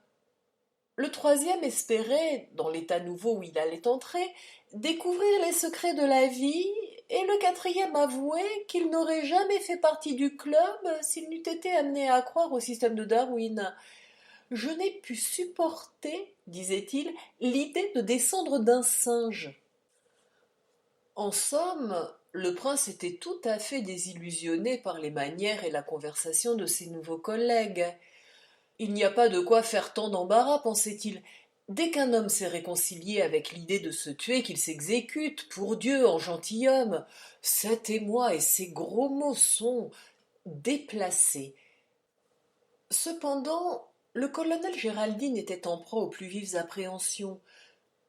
Le troisième espérait, dans l'état nouveau où il allait entrer, découvrir les secrets de la vie, et le quatrième avouait qu'il n'aurait jamais fait partie du club s'il n'eût été amené à croire au système de Darwin. Je n'ai pu supporter, disait-il, l'idée de descendre d'un singe. En somme, le prince était tout à fait désillusionné par les manières et la conversation de ses nouveaux collègues. Il n'y a pas de quoi faire tant d'embarras, pensait-il. Dès qu'un homme s'est réconcilié avec l'idée de se tuer, qu'il s'exécute, pour Dieu, en gentilhomme. Cet émoi et ces gros mots sont déplacés. Cependant, le colonel Géraldine était en proie aux plus vives appréhensions.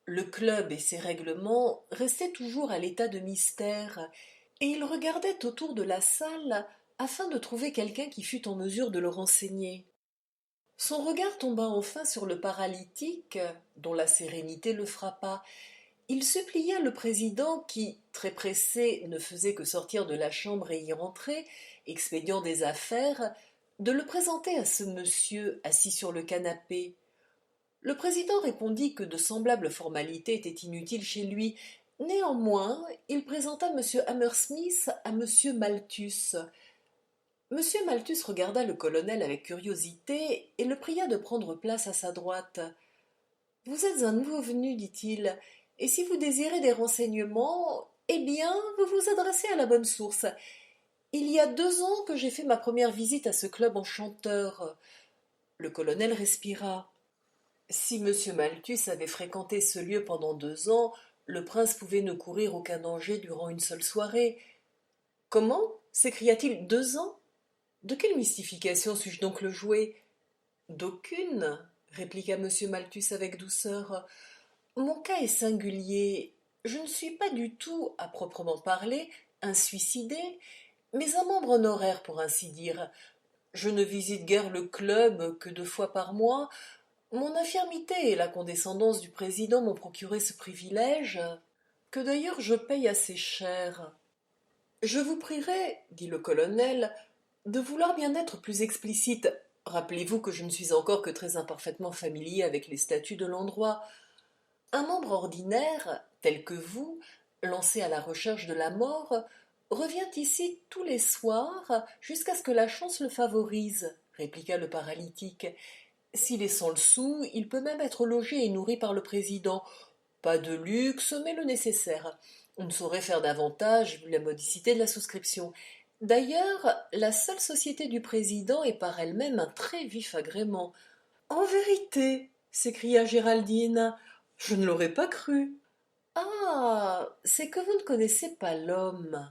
Le club et ses règlements restaient toujours à l'état de mystère, et il regardait autour de la salle afin de trouver quelqu'un qui fût en mesure de le renseigner. Son regard tomba enfin sur le paralytique, dont la sérénité le frappa. Il supplia le président qui, très pressé, ne faisait que sortir de la chambre et y rentrer, expédiant des affaires, de le présenter à ce monsieur assis sur le canapé. Le président répondit que de semblables formalités étaient inutiles chez lui. Néanmoins, il présenta monsieur Hammersmith à monsieur Malthus. Monsieur Malthus regarda le colonel avec curiosité et le pria de prendre place à sa droite. Vous êtes un nouveau venu, dit-il, et si vous désirez des renseignements, eh bien, vous vous adressez à la bonne source. Il y a 2 ans que j'ai fait ma première visite à ce club enchanteur. Le colonel respira. Si monsieur Malthus avait fréquenté ce lieu pendant 2 ans, le prince pouvait ne courir aucun danger durant une seule soirée. Comment? S'écria-t-il, 2 ans? De quelle mystification suis-je donc le jouet? D'aucune, répliqua monsieur Malthus avec douceur. Mon cas est singulier. Je ne suis pas du tout, à proprement parler, un suicidé, mais un membre honoraire, pour ainsi dire. Je ne visite guère le club que 2 fois par mois. Mon infirmité et la condescendance du président m'ont procuré ce privilège, que d'ailleurs je paye assez cher. Je vous prierai, dit le colonel, de vouloir bien être plus explicite. Rappelez-vous que je ne suis encore que très imparfaitement familier avec les statuts de l'endroit. Un membre ordinaire, tel que vous, lancé à la recherche de la mort, revient ici tous les soirs jusqu'à ce que la chance le favorise, répliqua le paralytique. S'il est sans le sou, il peut même être logé et nourri par le président. Pas de luxe, mais le nécessaire. On ne saurait faire davantage vu la modicité de la souscription. D'ailleurs, la seule société du président est par elle-même un très vif agrément. En vérité, s'écria Géraldine, je ne l'aurais pas cru. Ah, c'est que vous ne connaissez pas l'homme.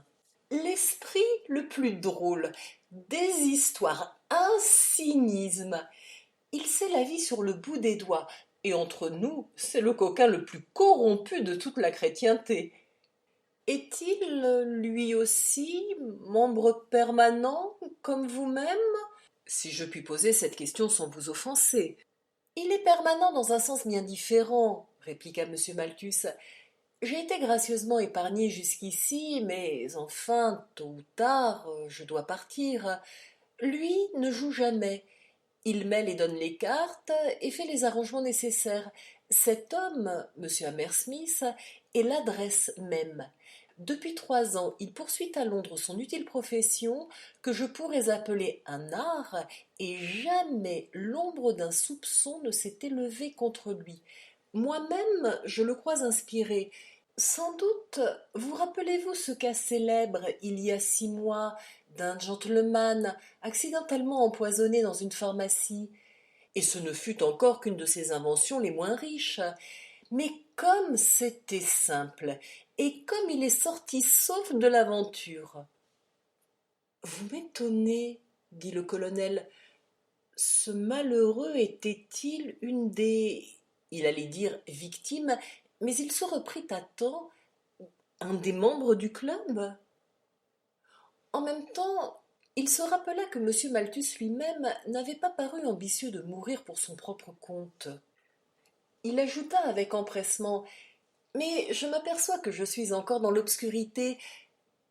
L'esprit le plus drôle, des histoires, un cynisme. Il sait la vie sur le bout des doigts, et entre nous, c'est le coquin le plus corrompu de toute la chrétienté. Est-il, lui aussi, membre permanent, comme vous-même? Si je puis poser cette question sans vous offenser. Il est permanent dans un sens bien différent, répliqua monsieur Malthus. J'ai été gracieusement épargné jusqu'ici, mais enfin, tôt ou tard, je dois partir. Lui ne joue jamais. Il mêle et donne les cartes et fait les arrangements nécessaires. Cet homme, monsieur Hammersmith, est l'adresse même. Depuis 3 ans, il poursuit à Londres son utile profession que je pourrais appeler un art, et jamais l'ombre d'un soupçon ne s'est élevée contre lui. Moi-même, je le crois inspiré. Sans doute, vous rappelez-vous ce cas célèbre, il y a 6 mois, d'un gentleman accidentellement empoisonné dans une pharmacie. Et ce ne fut encore qu'une de ses inventions les moins riches. Mais comme c'était simple, et comme il est sorti sauf de l'aventure. Vous m'étonnez, dit le colonel. Ce malheureux était-il une des... Il allait dire victimes, mais il se reprit à temps. Un des membres du club? En même temps, il se rappela que M. Malthus lui-même n'avait pas paru ambitieux de mourir pour son propre compte. Il ajouta avec empressement: Mais je m'aperçois que je suis encore dans l'obscurité.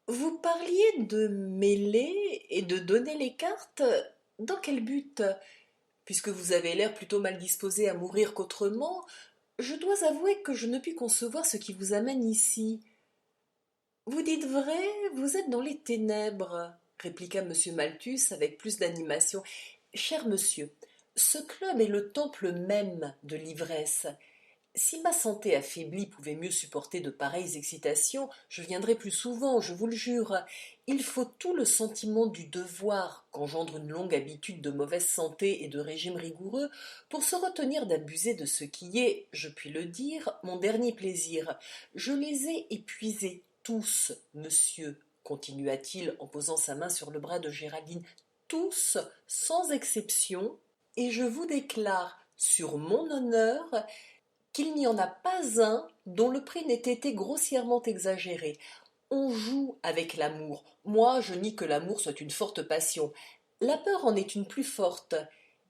Vous parliez de mêler et de donner les cartes. Dans quel but? Puisque vous avez l'air plutôt mal disposé à mourir qu'autrement, je dois avouer que je ne puis concevoir ce qui vous amène ici. Vous dites vrai, vous êtes dans les ténèbres, répliqua M. Malthus avec plus d'animation. Cher monsieur, ce club est le temple même de l'ivresse. Si ma santé affaiblie pouvait mieux supporter de pareilles excitations, je viendrais plus souvent, je vous le jure. Il faut tout le sentiment du devoir qu'engendre une longue habitude de mauvaise santé et de régime rigoureux pour se retenir d'abuser de ce qui est, je puis le dire, mon dernier plaisir. Je les ai épuisés tous, monsieur, continua-t-il en posant sa main sur le bras de Géraldine, tous, sans exception, et je vous déclare, sur mon honneur, qu'il n'y en a pas un dont le prix n'ait été grossièrement exagéré. On joue avec l'amour. Moi, je nie que l'amour soit une forte passion. La peur en est une plus forte.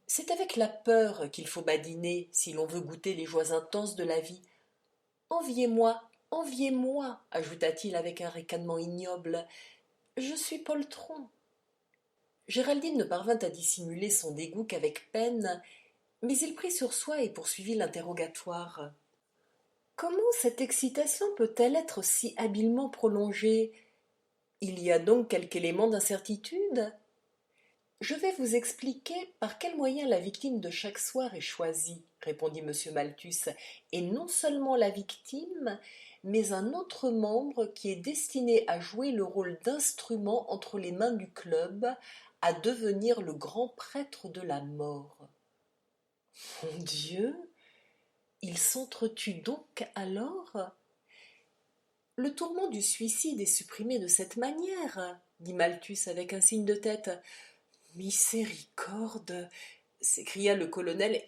C'est avec la peur qu'il faut badiner si l'on veut goûter les joies intenses de la vie. Enviez-moi, ajouta-t-il avec un ricanement ignoble. Je suis poltron. Géraldine ne parvint à dissimuler son dégoût qu'avec peine, mais il prit sur soi et poursuivit l'interrogatoire. Comment cette excitation peut-elle être si habilement prolongée? Il y a donc quelque élément d'incertitude? Je vais vous expliquer par quels moyens la victime de chaque soir est choisie, répondit M. Malthus, et non seulement la victime, mais un autre membre qui est destiné à jouer le rôle d'instrument entre les mains du club, à devenir le grand prêtre de la mort. Mon Dieu! Il s'entretue donc alors? Le tourment du suicide est supprimé de cette manière, dit Malthus avec un signe de tête. Miséricorde! S'écria le colonel.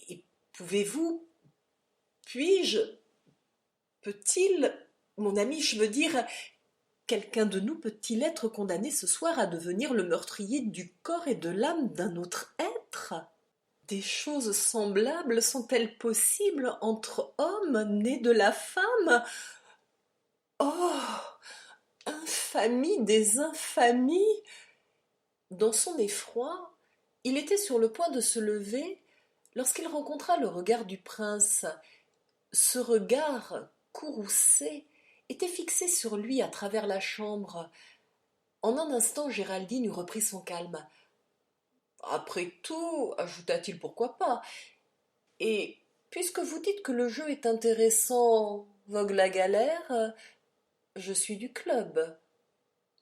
Et pouvez-vous, puis-je, peut-il, mon ami, je veux dire, quelqu'un de nous peut-il être condamné ce soir à devenir le meurtrier du corps et de l'âme d'un autre être? Des choses semblables sont-elles possibles entre hommes nés de la femme? Oh! Infamie des infamies! Dans son effroi, il était sur le point de se lever lorsqu'il rencontra le regard du prince. Ce regard, courroucé, était fixé sur lui à travers la chambre. En un instant, Géraldine eut repris son calme. Après tout, ajouta-t-il, pourquoi pas? Et puisque vous dites que le jeu est intéressant, vogue la galère, je suis du club.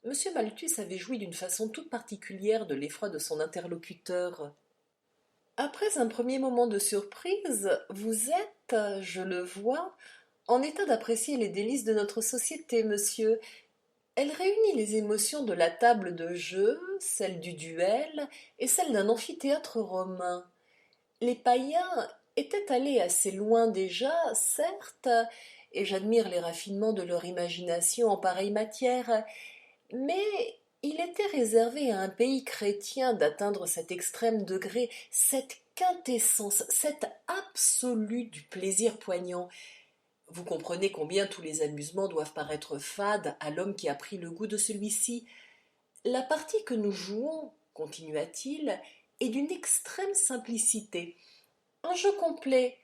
Monsieur Malthus avait joui d'une façon toute particulière de l'effroi de son interlocuteur. Après un premier moment de surprise, vous êtes, je le vois, en état d'apprécier les délices de notre société, monsieur. Elle réunit les émotions de la table de jeu, celles du duel et celles d'un amphithéâtre romain. Les païens étaient allés assez loin déjà, certes, et j'admire les raffinements de leur imagination en pareille matière, mais il était réservé à un pays chrétien d'atteindre cet extrême degré, cette quintessence, cet absolu du plaisir poignant. Vous comprenez combien tous les amusements doivent paraître fades à l'homme qui a pris le goût de celui-ci. La partie que nous jouons continua-t-il, est d'une extrême simplicité. Un jeu complet.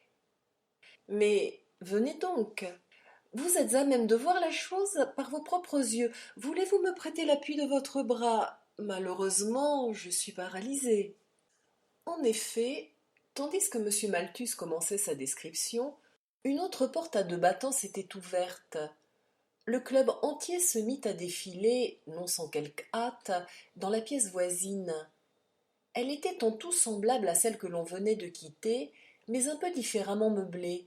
Mais venez donc. Vous êtes à même de voir la chose par vos propres yeux. Voulez-vous me prêter l'appui de votre bras? Malheureusement, je suis paralysée. En effet, tandis que M. Malthus commençait sa description, une autre porte à deux battants s'était ouverte. Le club entier se mit à défiler, non sans quelque hâte, dans la pièce voisine. Elle était en tout semblable à celle que l'on venait de quitter, mais un peu différemment meublée.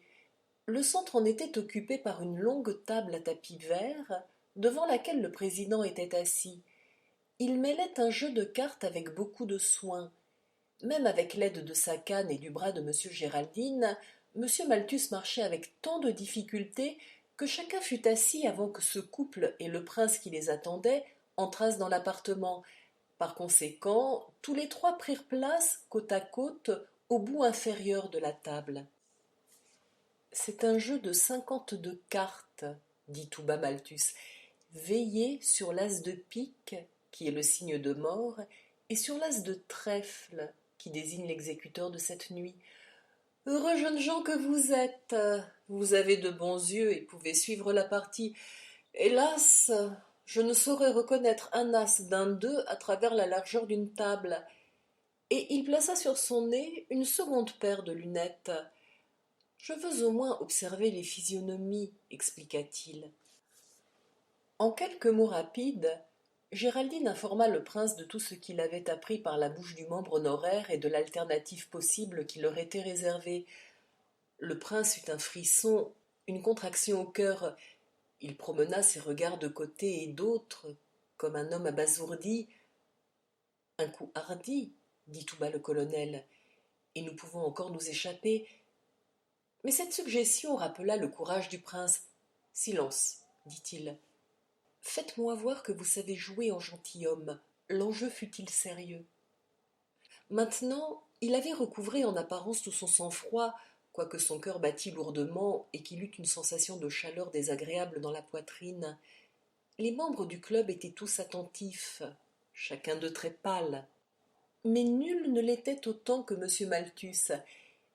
Le centre en était occupé par une longue table à tapis vert, devant laquelle le président était assis. Il mêlait un jeu de cartes avec beaucoup de soin. Même avec l'aide de sa canne et du bras de monsieur Géraldine, monsieur Malthus marchait avec tant de difficulté que chacun fut assis avant que ce couple et le prince qui les attendait entrassent dans l'appartement. Par conséquent, tous les trois prirent place côte à côte au bout inférieur de la table. C'est un jeu de 52 cartes, dit tout bas Malthus. Veillez sur l'as de pique, qui est le signe de mort, et sur l'as de trèfle, qui désigne l'exécuteur de cette nuit. Heureux jeunes gens que vous êtes, vous avez de bons yeux et pouvez suivre la partie. Hélas, je ne saurais reconnaître un as d'un deux à travers la largeur d'une table. Et il plaça sur son nez une seconde paire de lunettes. Je veux au moins observer les physionomies, expliqua-t-il. En quelques mots rapides, Géraldine informa le prince de tout ce qu'il avait appris par la bouche du membre honoraire et de l'alternative possible qui leur était réservée. Le prince eut un frisson, une contraction au cœur. Il promena ses regards de côté et d'autre, comme un homme abasourdi. Un coup hardi, dit tout bas le colonel, et nous pouvons encore nous échapper. Mais cette suggestion rappela le courage du prince. Silence, dit-il. Faites-moi voir que vous savez jouer en gentilhomme. L'enjeu fut-il sérieux? Maintenant, il avait recouvré en apparence tout son sang-froid, quoique son cœur battît lourdement et qu'il eût une sensation de chaleur désagréable dans la poitrine. Les membres du club étaient tous attentifs, chacun d'eux très pâle. Mais nul ne l'était autant que M. Malthus.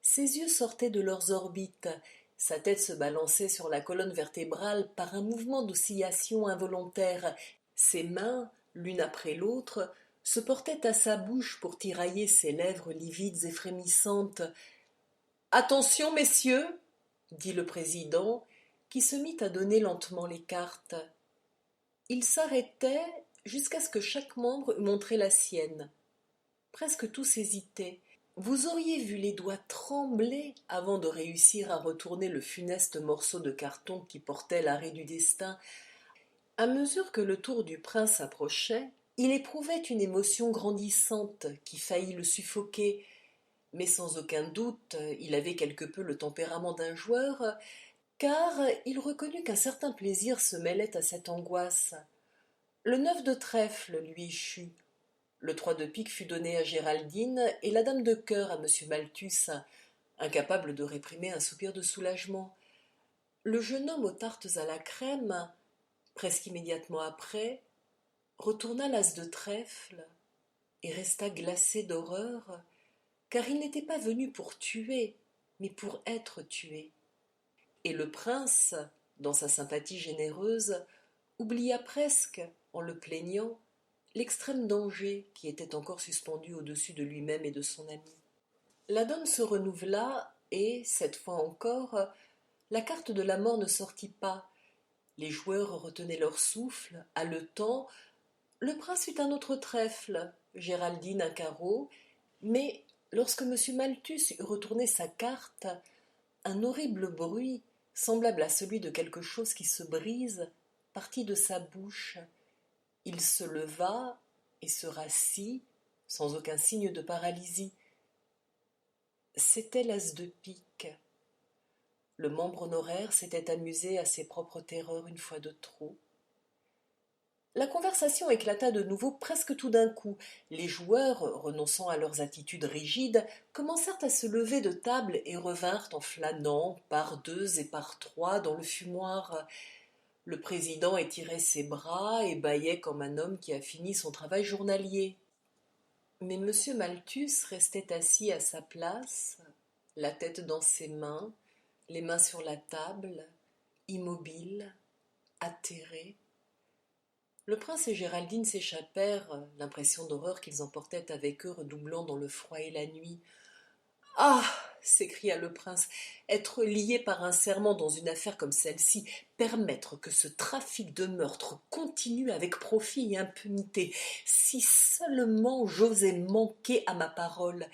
Ses yeux sortaient de leurs orbites, sa tête se balançait sur la colonne vertébrale par un mouvement d'oscillation involontaire, ses mains, l'une après l'autre, se portaient à sa bouche pour tirailler ses lèvres livides et frémissantes. Attention, messieurs, dit le président, qui se mit à donner lentement les cartes. Il s'arrêtait jusqu'à ce que chaque membre eût montré la sienne. Presque tous hésitaient. Vous auriez vu les doigts trembler avant de réussir à retourner le funeste morceau de carton qui portait l'arrêt du destin. À mesure que le tour du prince approchait, il éprouvait une émotion grandissante qui faillit le suffoquer, mais sans aucun doute il avait quelque peu le tempérament d'un joueur, car il reconnut qu'un certain plaisir se mêlait à cette angoisse. Le 9 de trèfle lui échut. Le 3 de pique fut donné à Géraldine et la dame de cœur à monsieur Malthus, incapable de réprimer un soupir de soulagement. Le jeune homme aux tartes à la crème, presque immédiatement après, retourna l'as de trèfle et resta glacé d'horreur, car il n'était pas venu pour tuer, mais pour être tué. Et le prince, dans sa sympathie généreuse, oublia presque, en le plaignant, l'extrême danger qui était encore suspendu au-dessus de lui-même et de son ami. La donne se renouvela et, cette fois encore, la carte de la mort ne sortit pas. Les joueurs retenaient leur souffle, haletants. Le prince eut un autre trèfle, Géraldine un carreau, mais lorsque M. Malthus eut retourné sa carte, un horrible bruit, semblable à celui de quelque chose qui se brise, partit de sa bouche. Il se leva et se rassit, sans aucun signe de paralysie. C'était l'as de pique. Le membre honoraire s'était amusé à ses propres terreurs une fois de trop. La conversation éclata de nouveau presque tout d'un coup. Les joueurs, renonçant à leurs attitudes rigides, commencèrent à se lever de table et revinrent en flânant, par deux et par trois, dans le fumoir. Le président étirait ses bras et bâillait comme un homme qui a fini son travail journalier. Mais monsieur Malthus restait assis à sa place, la tête dans ses mains, les mains sur la table, immobile, atterré. Le prince et Géraldine s'échappèrent, l'impression d'horreur qu'ils emportaient avec eux redoublant dans le froid et la nuit. « Ah !» s'écria le prince, « être lié par un serment dans une affaire comme celle-ci, permettre que ce trafic de meurtres continue avec profit et impunité, si seulement j'osais manquer à ma parole. »«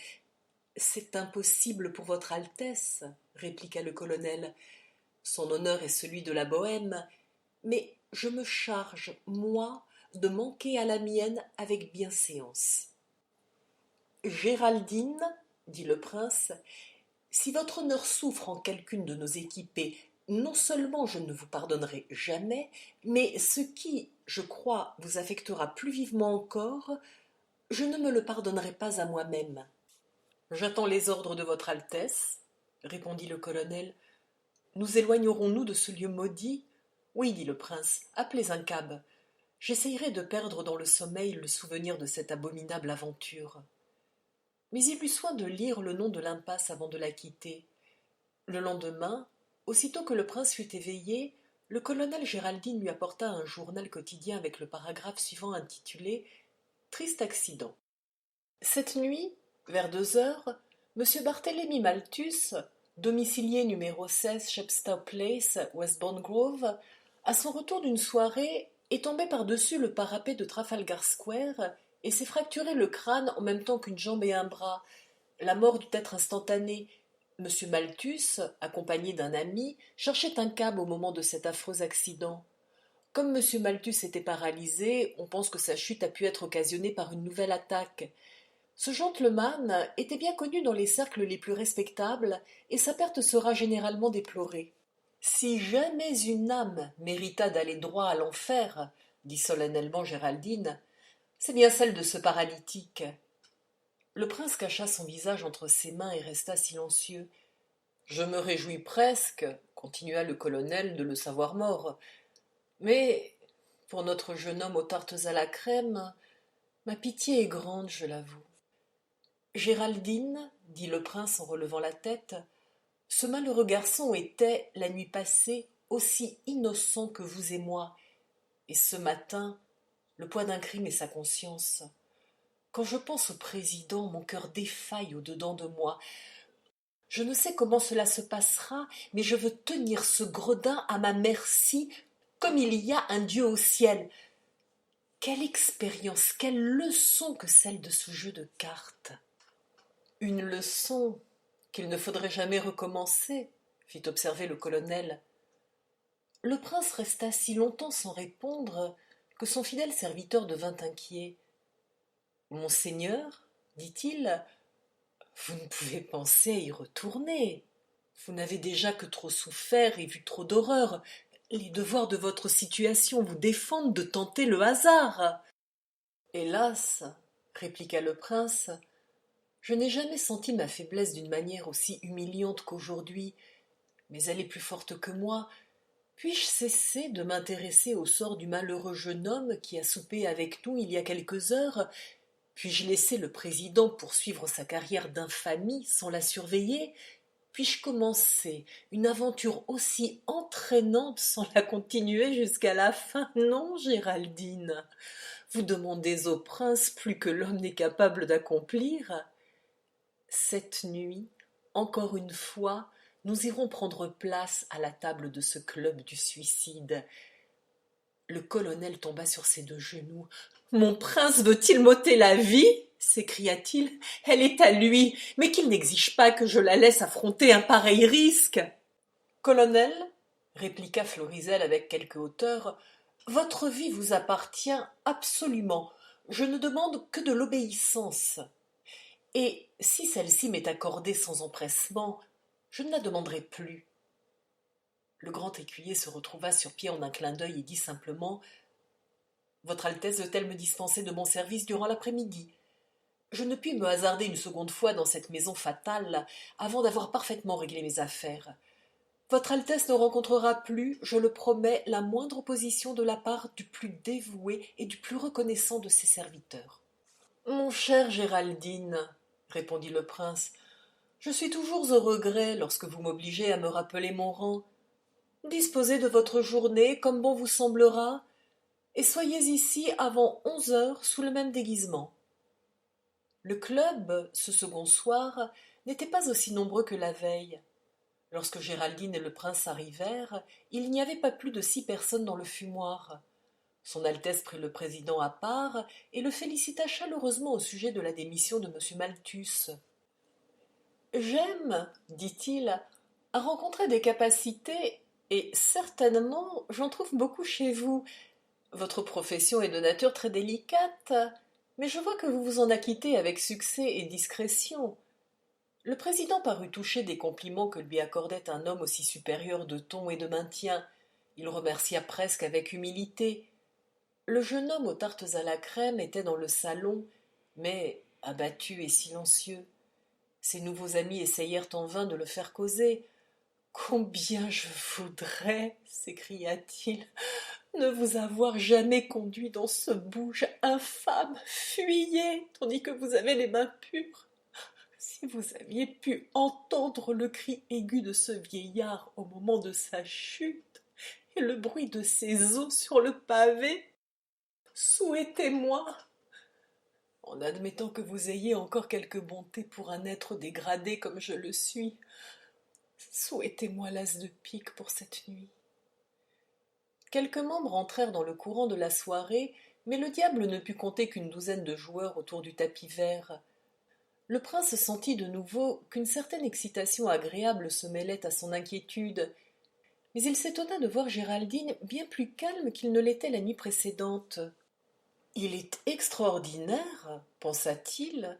C'est impossible pour votre Altesse, » répliqua le colonel. « Son honneur est celui de la Bohême, mais je me charge, moi, de manquer à la mienne avec bienséance. »« Géraldine, dit le prince, si votre honneur souffre en quelqu'une de nos équipées, non seulement je ne vous pardonnerai jamais, mais ce qui, je crois, vous affectera plus vivement encore, je ne me le pardonnerai pas à moi-même. »« J'attends les ordres de votre Altesse, répondit le colonel. Nous éloignerons-nous de ce lieu maudit ? Oui, dit le prince, appelez un cab. J'essayerai de perdre dans le sommeil le souvenir de cette abominable aventure. Mais il eut soin de lire le nom de l'impasse avant de la quitter. Le lendemain, aussitôt que le prince fut éveillé, le colonel Géraldine lui apporta un journal quotidien avec le paragraphe suivant intitulé « Triste accident ». Cette nuit, vers 2 heures, M. Barthélemy Malthus, domicilié numéro 16 Chepstow Place, Westbourne Grove, à son retour d'une soirée, est tombé par-dessus le parapet de Trafalgar Square et s'est fracturé le crâne en même temps qu'une jambe et un bras. La mort dut être instantanée. M. Malthus, accompagné d'un ami, cherchait un cab au moment de cet affreux accident. Comme M. Malthus était paralysé, on pense que sa chute a pu être occasionnée par une nouvelle attaque. Ce gentleman était bien connu dans les cercles les plus respectables, et sa perte sera généralement déplorée. Si jamais une âme mérita d'aller droit à l'enfer, dit solennellement Géraldine, c'est bien celle de ce paralytique. Le prince cacha son visage entre ses mains et resta silencieux. Je me réjouis presque, continua le colonel, de le savoir mort. Mais, pour notre jeune homme aux tartes à la crème, ma pitié est grande, je l'avoue. Géraldine, dit le prince en relevant la tête, ce malheureux garçon était, la nuit passée, aussi innocent que vous et moi, et ce matin, le poids d'un crime est sa conscience. Quand je pense au président, mon cœur défaille au-dedans de moi. Je ne sais comment cela se passera, mais je veux tenir ce gredin à ma merci, comme il y a un Dieu au ciel. Quelle expérience, quelle leçon que celle de ce jeu de cartes. Une leçon qu'il ne faudrait jamais recommencer, fit observer le colonel. Le prince resta si longtemps sans répondre que son fidèle serviteur devint inquiet. Monseigneur, dit-il, vous ne pouvez penser à y retourner. Vous n'avez déjà que trop souffert et vu trop d'horreurs. Les devoirs de votre situation vous défendent de tenter le hasard. Hélas, répliqua le prince, je n'ai jamais senti ma faiblesse d'une manière aussi humiliante qu'aujourd'hui, mais elle est plus forte que moi. Puis-je cesser de m'intéresser au sort du malheureux jeune homme qui a soupé avec nous il y a quelques heures? Puis-je laisser le président poursuivre sa carrière d'infamie sans la surveiller? Puis-je commencer une aventure aussi entraînante sans la continuer jusqu'à la fin? Non, Géraldine, vous demandez au prince plus que l'homme n'est capable d'accomplir. Cette nuit, encore une fois, nous irons prendre place à la table de ce club du suicide. Le colonel tomba sur ses 2 genoux. « Mon prince veut-il m'ôter la vie ?» s'écria-t-il. « Elle est à lui, mais qu'il n'exige pas que je la laisse affronter un pareil risque. »« Colonel, » répliqua Florizel avec quelque hauteur, « votre vie vous appartient absolument. Je ne demande que de l'obéissance. Et si celle-ci m'est accordée sans empressement, je ne la demanderai plus. » Le grand écuyer se retrouva sur pied en un clin d'œil et dit simplement « Votre Altesse veut-elle me dispenser de mon service durant l'après-midi ? Je ne puis me hasarder une seconde fois dans cette maison fatale avant d'avoir parfaitement réglé mes affaires. Votre Altesse ne rencontrera plus, je le promets, la moindre opposition de la part du plus dévoué et du plus reconnaissant de ses serviteurs. » Mon cher Géraldine, répondit le prince, je suis toujours au regret lorsque vous m'obligez à me rappeler mon rang. Disposez de votre journée comme bon vous semblera, et soyez ici avant 11 heures sous le même déguisement. Le club, ce second soir, n'était pas aussi nombreux que la veille. Lorsque Géraldine et le prince arrivèrent, il n'y avait pas plus de 6 personnes dans le fumoir. Son Altesse prit le président à part et le félicita chaleureusement au sujet de la démission de monsieur Malthus. J'aime, dit-il, à rencontrer des capacités, et certainement j'en trouve beaucoup chez vous. Votre profession est de nature très délicate, mais je vois que vous vous en acquittez avec succès et discrétion. Le président parut touché des compliments que lui accordait un homme aussi supérieur de ton et de maintien. Il remercia presque avec humilité. Le jeune homme aux tartes à la crème était dans le salon, mais abattu et silencieux. Ses nouveaux amis essayèrent en vain de le faire causer. Combien je voudrais, s'écria-t-il, ne vous avoir jamais conduit dans ce bouge infâme. Fuyez, tandis que vous avez les mains pures. Si vous aviez pu entendre le cri aigu de ce vieillard au moment de sa chute, et le bruit de ses os sur le pavé, souhaitez-moi, en admettant que vous ayez encore quelque bonté pour un être dégradé comme je le suis, souhaitez-moi l'as de pique pour cette nuit. Quelques membres entrèrent dans le courant de la soirée, mais le diable ne put compter qu'une douzaine de joueurs autour du tapis vert. Le prince sentit de nouveau qu'une certaine excitation agréable se mêlait à son inquiétude, mais il s'étonna de voir Géraldine bien plus calme qu'il ne l'était la nuit précédente. Il est extraordinaire, pensa-t-il,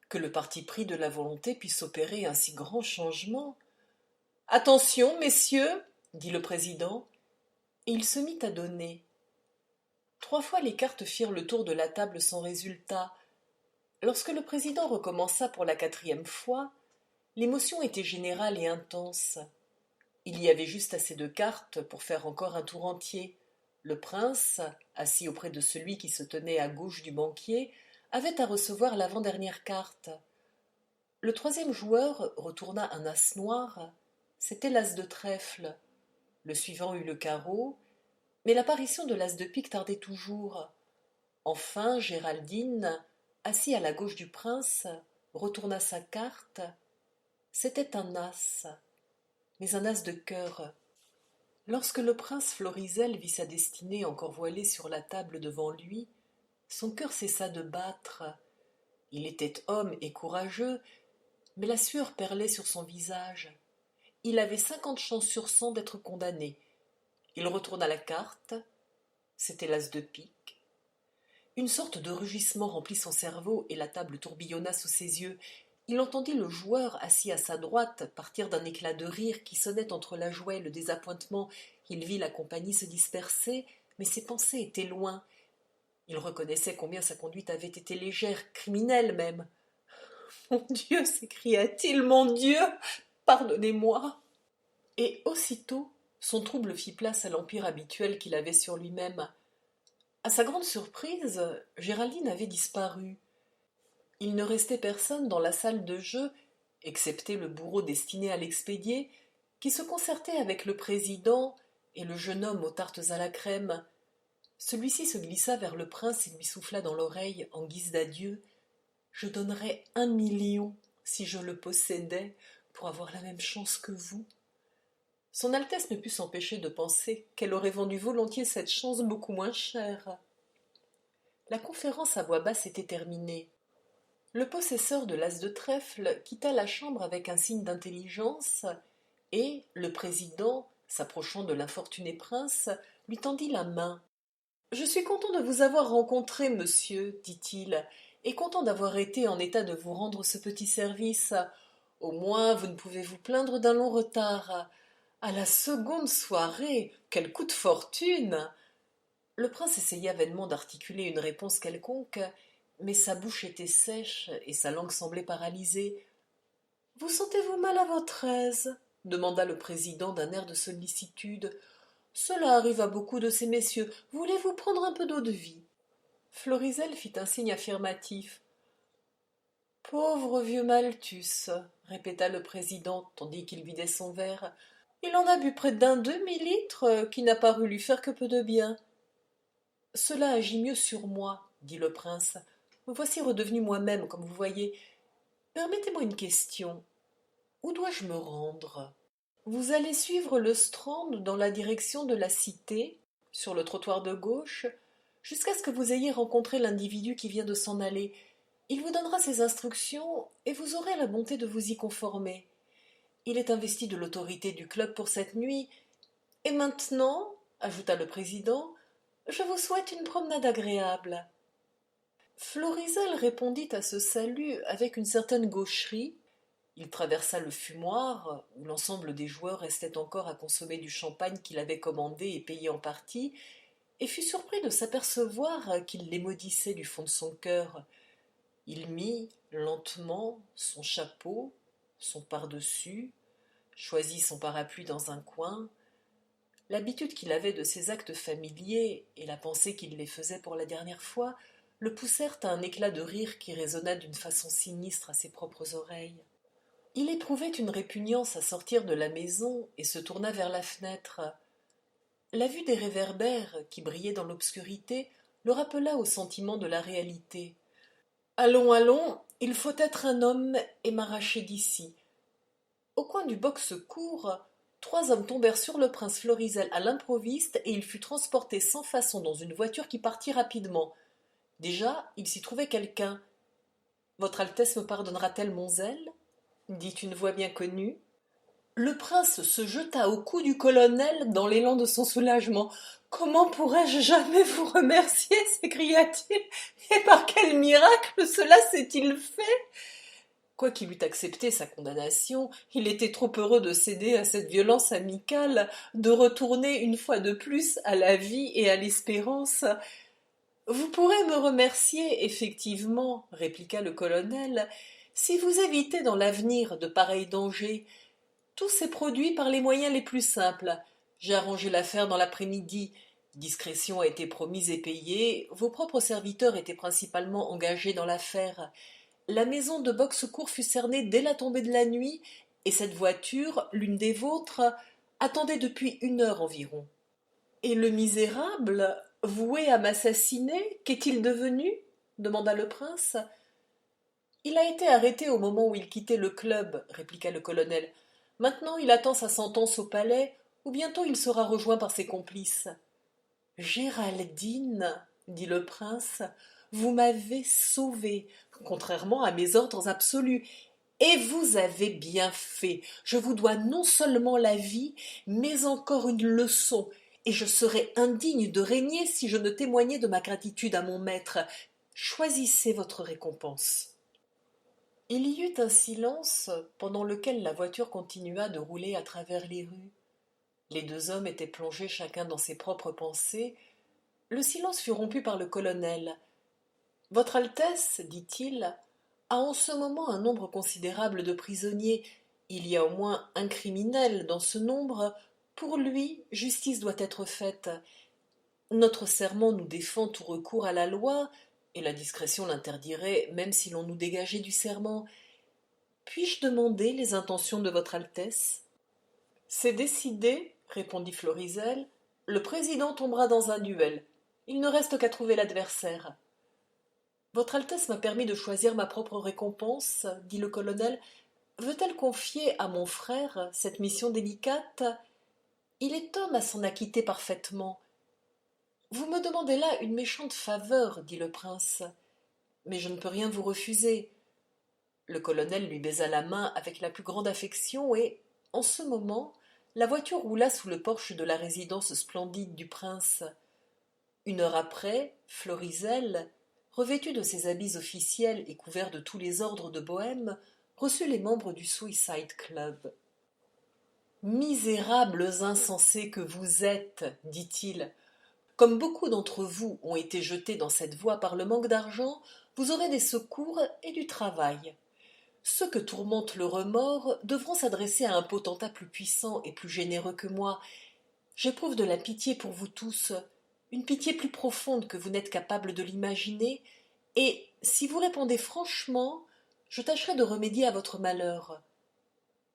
que le parti pris de la volonté puisse opérer un si grand changement. Attention, messieurs, dit le président, et il se mit à donner. 3 fois les cartes firent le tour de la table sans résultat. Lorsque le président recommença pour la 4e fois, l'émotion était générale et intense. Il y avait juste assez de cartes pour faire encore un tour entier. Le prince, assis auprès de celui qui se tenait à gauche du banquier, avait à recevoir l'avant-dernière carte. Le 3e joueur retourna un as noir. C'était l'as de trèfle. Le suivant eut le carreau, mais l'apparition de l'as de pique tardait toujours. Enfin, Géraldine, assis à la gauche du prince, retourna sa carte. C'était un as, mais un as de cœur. Lorsque le prince Florizel vit sa destinée encore voilée sur la table devant lui, son cœur cessa de battre. Il était homme et courageux, mais la sueur perlait sur son visage. Il avait 50 chances sur 100 d'être condamné. Il retourna la carte. C'était l'as de pique. Une sorte de rugissement remplit son cerveau et la table tourbillonna sous ses yeux. Il entendit le joueur assis à sa droite partir d'un éclat de rire qui sonnait entre la joie et le désappointement. Il vit la compagnie se disperser, mais ses pensées étaient loin. Il reconnaissait combien sa conduite avait été légère, criminelle même. « Mon Dieu !» s'écria-t-il, « mon Dieu ! Pardonnez-moi !» Et aussitôt, son trouble fit place à l'empire habituel qu'il avait sur lui-même. À sa grande surprise, Géraldine avait disparu. Il ne restait personne dans la salle de jeu, excepté le bourreau destiné à l'expédier, qui se concertait avec le président et le jeune homme aux tartes à la crème. Celui-ci se glissa vers le prince et lui souffla dans l'oreille en guise d'adieu. « Je donnerais 1 million, si je le possédais, pour avoir la même chance que vous. » Son Altesse ne put s'empêcher de penser qu'elle aurait vendu volontiers cette chance beaucoup moins chère. La conférence à voix basse était terminée. Le possesseur de l'as de trèfle quitta la chambre avec un signe d'intelligence et, le président, s'approchant de l'infortuné prince, lui tendit la main. « Je suis content de vous avoir rencontré, monsieur, dit-il, et content d'avoir été en état de vous rendre ce petit service. Au moins, vous ne pouvez vous plaindre d'un long retard. À la seconde soirée, quel coup de fortune !» Le prince essaya vainement d'articuler une réponse quelconque, mais sa bouche était sèche et sa langue semblait paralysée. « Vous sentez-vous mal à votre aise ?» demanda le président d'un air de sollicitude. « Cela arrive à beaucoup de ces messieurs. Voulez-vous prendre un peu d'eau-de-vie » Florizel fit un signe affirmatif. Pauvre vieux Malthus, répéta le président, tandis qu'il vidait son verre. Il en a bu près d'un demi-litre qui n'a paru lui faire que peu de bien. Cela agit mieux sur moi, dit le prince. Me voici redevenu moi-même, comme vous voyez. Permettez-moi une question. Où dois-je me rendre? Vous allez suivre le Strand dans la direction de la cité, sur le trottoir de gauche, jusqu'à ce que vous ayez rencontré l'individu qui vient de s'en aller. Il vous donnera ses instructions et vous aurez la bonté de vous y conformer. Il est investi de l'autorité du club pour cette nuit. Et maintenant, ajouta le président, je vous souhaite une promenade agréable. Florizel répondit à ce salut avec une certaine gaucherie. Il traversa le fumoir, où l'ensemble des joueurs restait encore à consommer du champagne qu'il avait commandé et payé en partie, et fut surpris de s'apercevoir qu'il les maudissait du fond de son cœur. Il mit lentement son chapeau, son pardessus, choisit son parapluie dans un coin. L'habitude qu'il avait de ces actes familiers et la pensée qu'il les faisait pour la dernière fois le poussèrent à un éclat de rire qui résonna d'une façon sinistre à ses propres oreilles. Il éprouvait une répugnance à sortir de la maison et se tourna vers la fenêtre. La vue des réverbères qui brillaient dans l'obscurité le rappela au sentiment de la réalité. Allons, allons, il faut être un homme et m'arracher d'ici. Au coin du boxe-court, 3 hommes tombèrent sur le prince Florizel à l'improviste et il fut transporté sans façon dans une voiture qui partit rapidement. Déjà, il s'y trouvait quelqu'un. Votre Altesse me pardonnera-t-elle mon zèle? Dit une voix bien connue. Le prince se jeta au cou du colonel dans l'élan de son soulagement. Comment pourrais-je jamais vous remercier? S'écria-t-il. Et par quel miracle cela s'est-il fait? Quoiqu'il eût accepté sa condamnation, il était trop heureux de céder à cette violence amicale, de retourner une fois de plus à la vie et à l'espérance. Vous pourrez me remercier, effectivement, répliqua le colonel, si vous évitez dans l'avenir de pareils dangers. Tout s'est produit par les moyens les plus simples. J'ai arrangé l'affaire dans l'après-midi. Discrétion a été promise et payée. Vos propres serviteurs étaient principalement engagés dans l'affaire. La maison de Boxecourt fut cernée dès la tombée de la nuit, et cette voiture, l'une des vôtres, attendait depuis 1 heure environ. Et le misérable, voué à m'assassiner, qu'est-il devenu? Demanda le prince. Il a été arrêté au moment où il quittait le club, répliqua le colonel. Maintenant il attend sa sentence au palais, ou bientôt il sera rejoint par ses complices. Géraldine, dit le prince, vous m'avez sauvé, contrairement à mes ordres absolus, et vous avez bien fait. Je vous dois non seulement la vie, mais encore une leçon, et je serais indigne de régner si je ne témoignais de ma gratitude à mon maître. Choisissez votre récompense. Il y eut un silence pendant lequel la voiture continua de rouler à travers les rues. Les 2 hommes étaient plongés chacun dans ses propres pensées. Le silence fut rompu par le colonel. Votre Altesse, dit-il, a en ce moment un nombre considérable de prisonniers. Il y a au moins un criminel dans ce nombre. Pour lui, justice doit être faite. Notre serment nous défend tout recours à la loi, et la discrétion l'interdirait même si l'on nous dégageait du serment. Puis-je demander les intentions de votre Altesse? C'est décidé, répondit Florizel. Le président tombera dans un duel. Il ne reste qu'à trouver l'adversaire. Votre Altesse m'a permis de choisir ma propre récompense, dit le colonel. Veut-elle confier à mon frère cette mission délicate? Il est homme à s'en acquitter parfaitement. Vous me demandez là une méchante faveur, dit le prince, mais je ne peux rien vous refuser. Le colonel lui baisa la main avec la plus grande affection et, en ce moment, la voiture roula sous le porche de la résidence splendide du prince. 1 heure après, Florizel, revêtu de ses habits officiels et couvert de tous les ordres de Bohême, reçut les membres du Suicide Club. Misérables insensés que vous êtes, dit-il, comme beaucoup d'entre vous ont été jetés dans cette voie par le manque d'argent, vous aurez des secours et du travail. Ceux que tourmente le remords devront s'adresser à un potentat plus puissant et plus généreux que moi. J'éprouve de la pitié pour vous tous, une pitié plus profonde que vous n'êtes capable de l'imaginer, et si vous répondez franchement, Je tâcherai de remédier à votre malheur.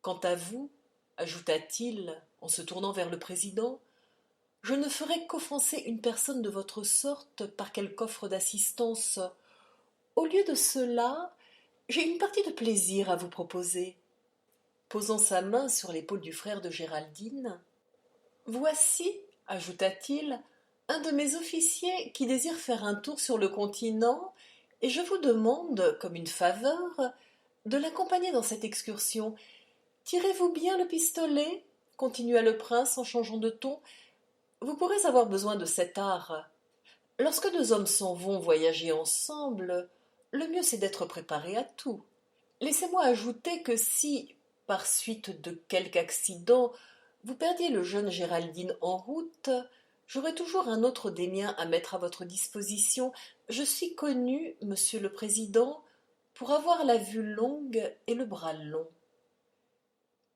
Quant à vous, ajouta-t-il en se tournant vers le président, je ne ferai qu'offenser une personne de votre sorte par quelque offre d'assistance. Au lieu de cela, j'ai une partie de plaisir à vous proposer. Posant sa main sur l'épaule du frère de Géraldine, voici, ajouta-t-il, un de mes officiers qui désire faire un tour sur le continent, et je vous demande, comme une faveur, de l'accompagner dans cette excursion. Tirez-vous bien le pistolet, continua le prince en changeant de ton. Vous pourrez avoir besoin de cet art. Lorsque deux hommes s'en vont voyager ensemble, le mieux c'est d'être préparé à tout. Laissez-moi ajouter que si, par suite de quelque accident, vous perdiez le jeune Géraldine en route, j'aurai toujours un autre des miens à mettre à votre disposition. Je suis connu, monsieur le président, pour avoir la vue longue et le bras long.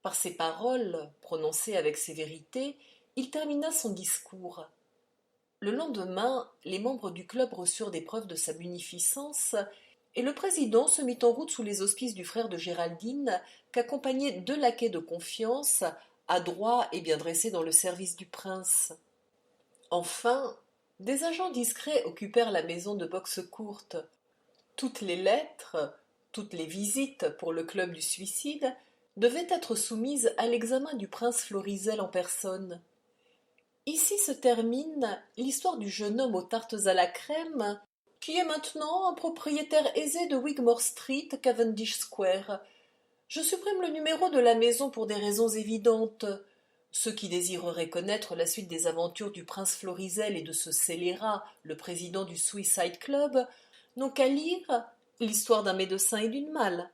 Par ces paroles, prononcées avec sévérité, il termina son discours. Le lendemain, les membres du club reçurent des preuves de sa munificence, et le président se mit en route sous les auspices du frère de Géraldine, qu'accompagnaient deux laquais de confiance, adroits et bien dressés dans le service du prince. Enfin, des agents discrets occupèrent la maison de Boxcourt. Toutes les lettres, toutes les visites pour le club du suicide devaient être soumises à l'examen du prince Florizel en personne. Ici se termine l'histoire du jeune homme aux tartes à la crème, qui est maintenant un propriétaire aisé de Wigmore Street, Cavendish Square. Je supprime le numéro de la maison pour des raisons évidentes. Ceux qui désireraient connaître la suite des aventures du prince Florizel et de ce scélérat, le président du Suicide Club, n'ont qu'à lire l'histoire d'un médecin et d'une malle,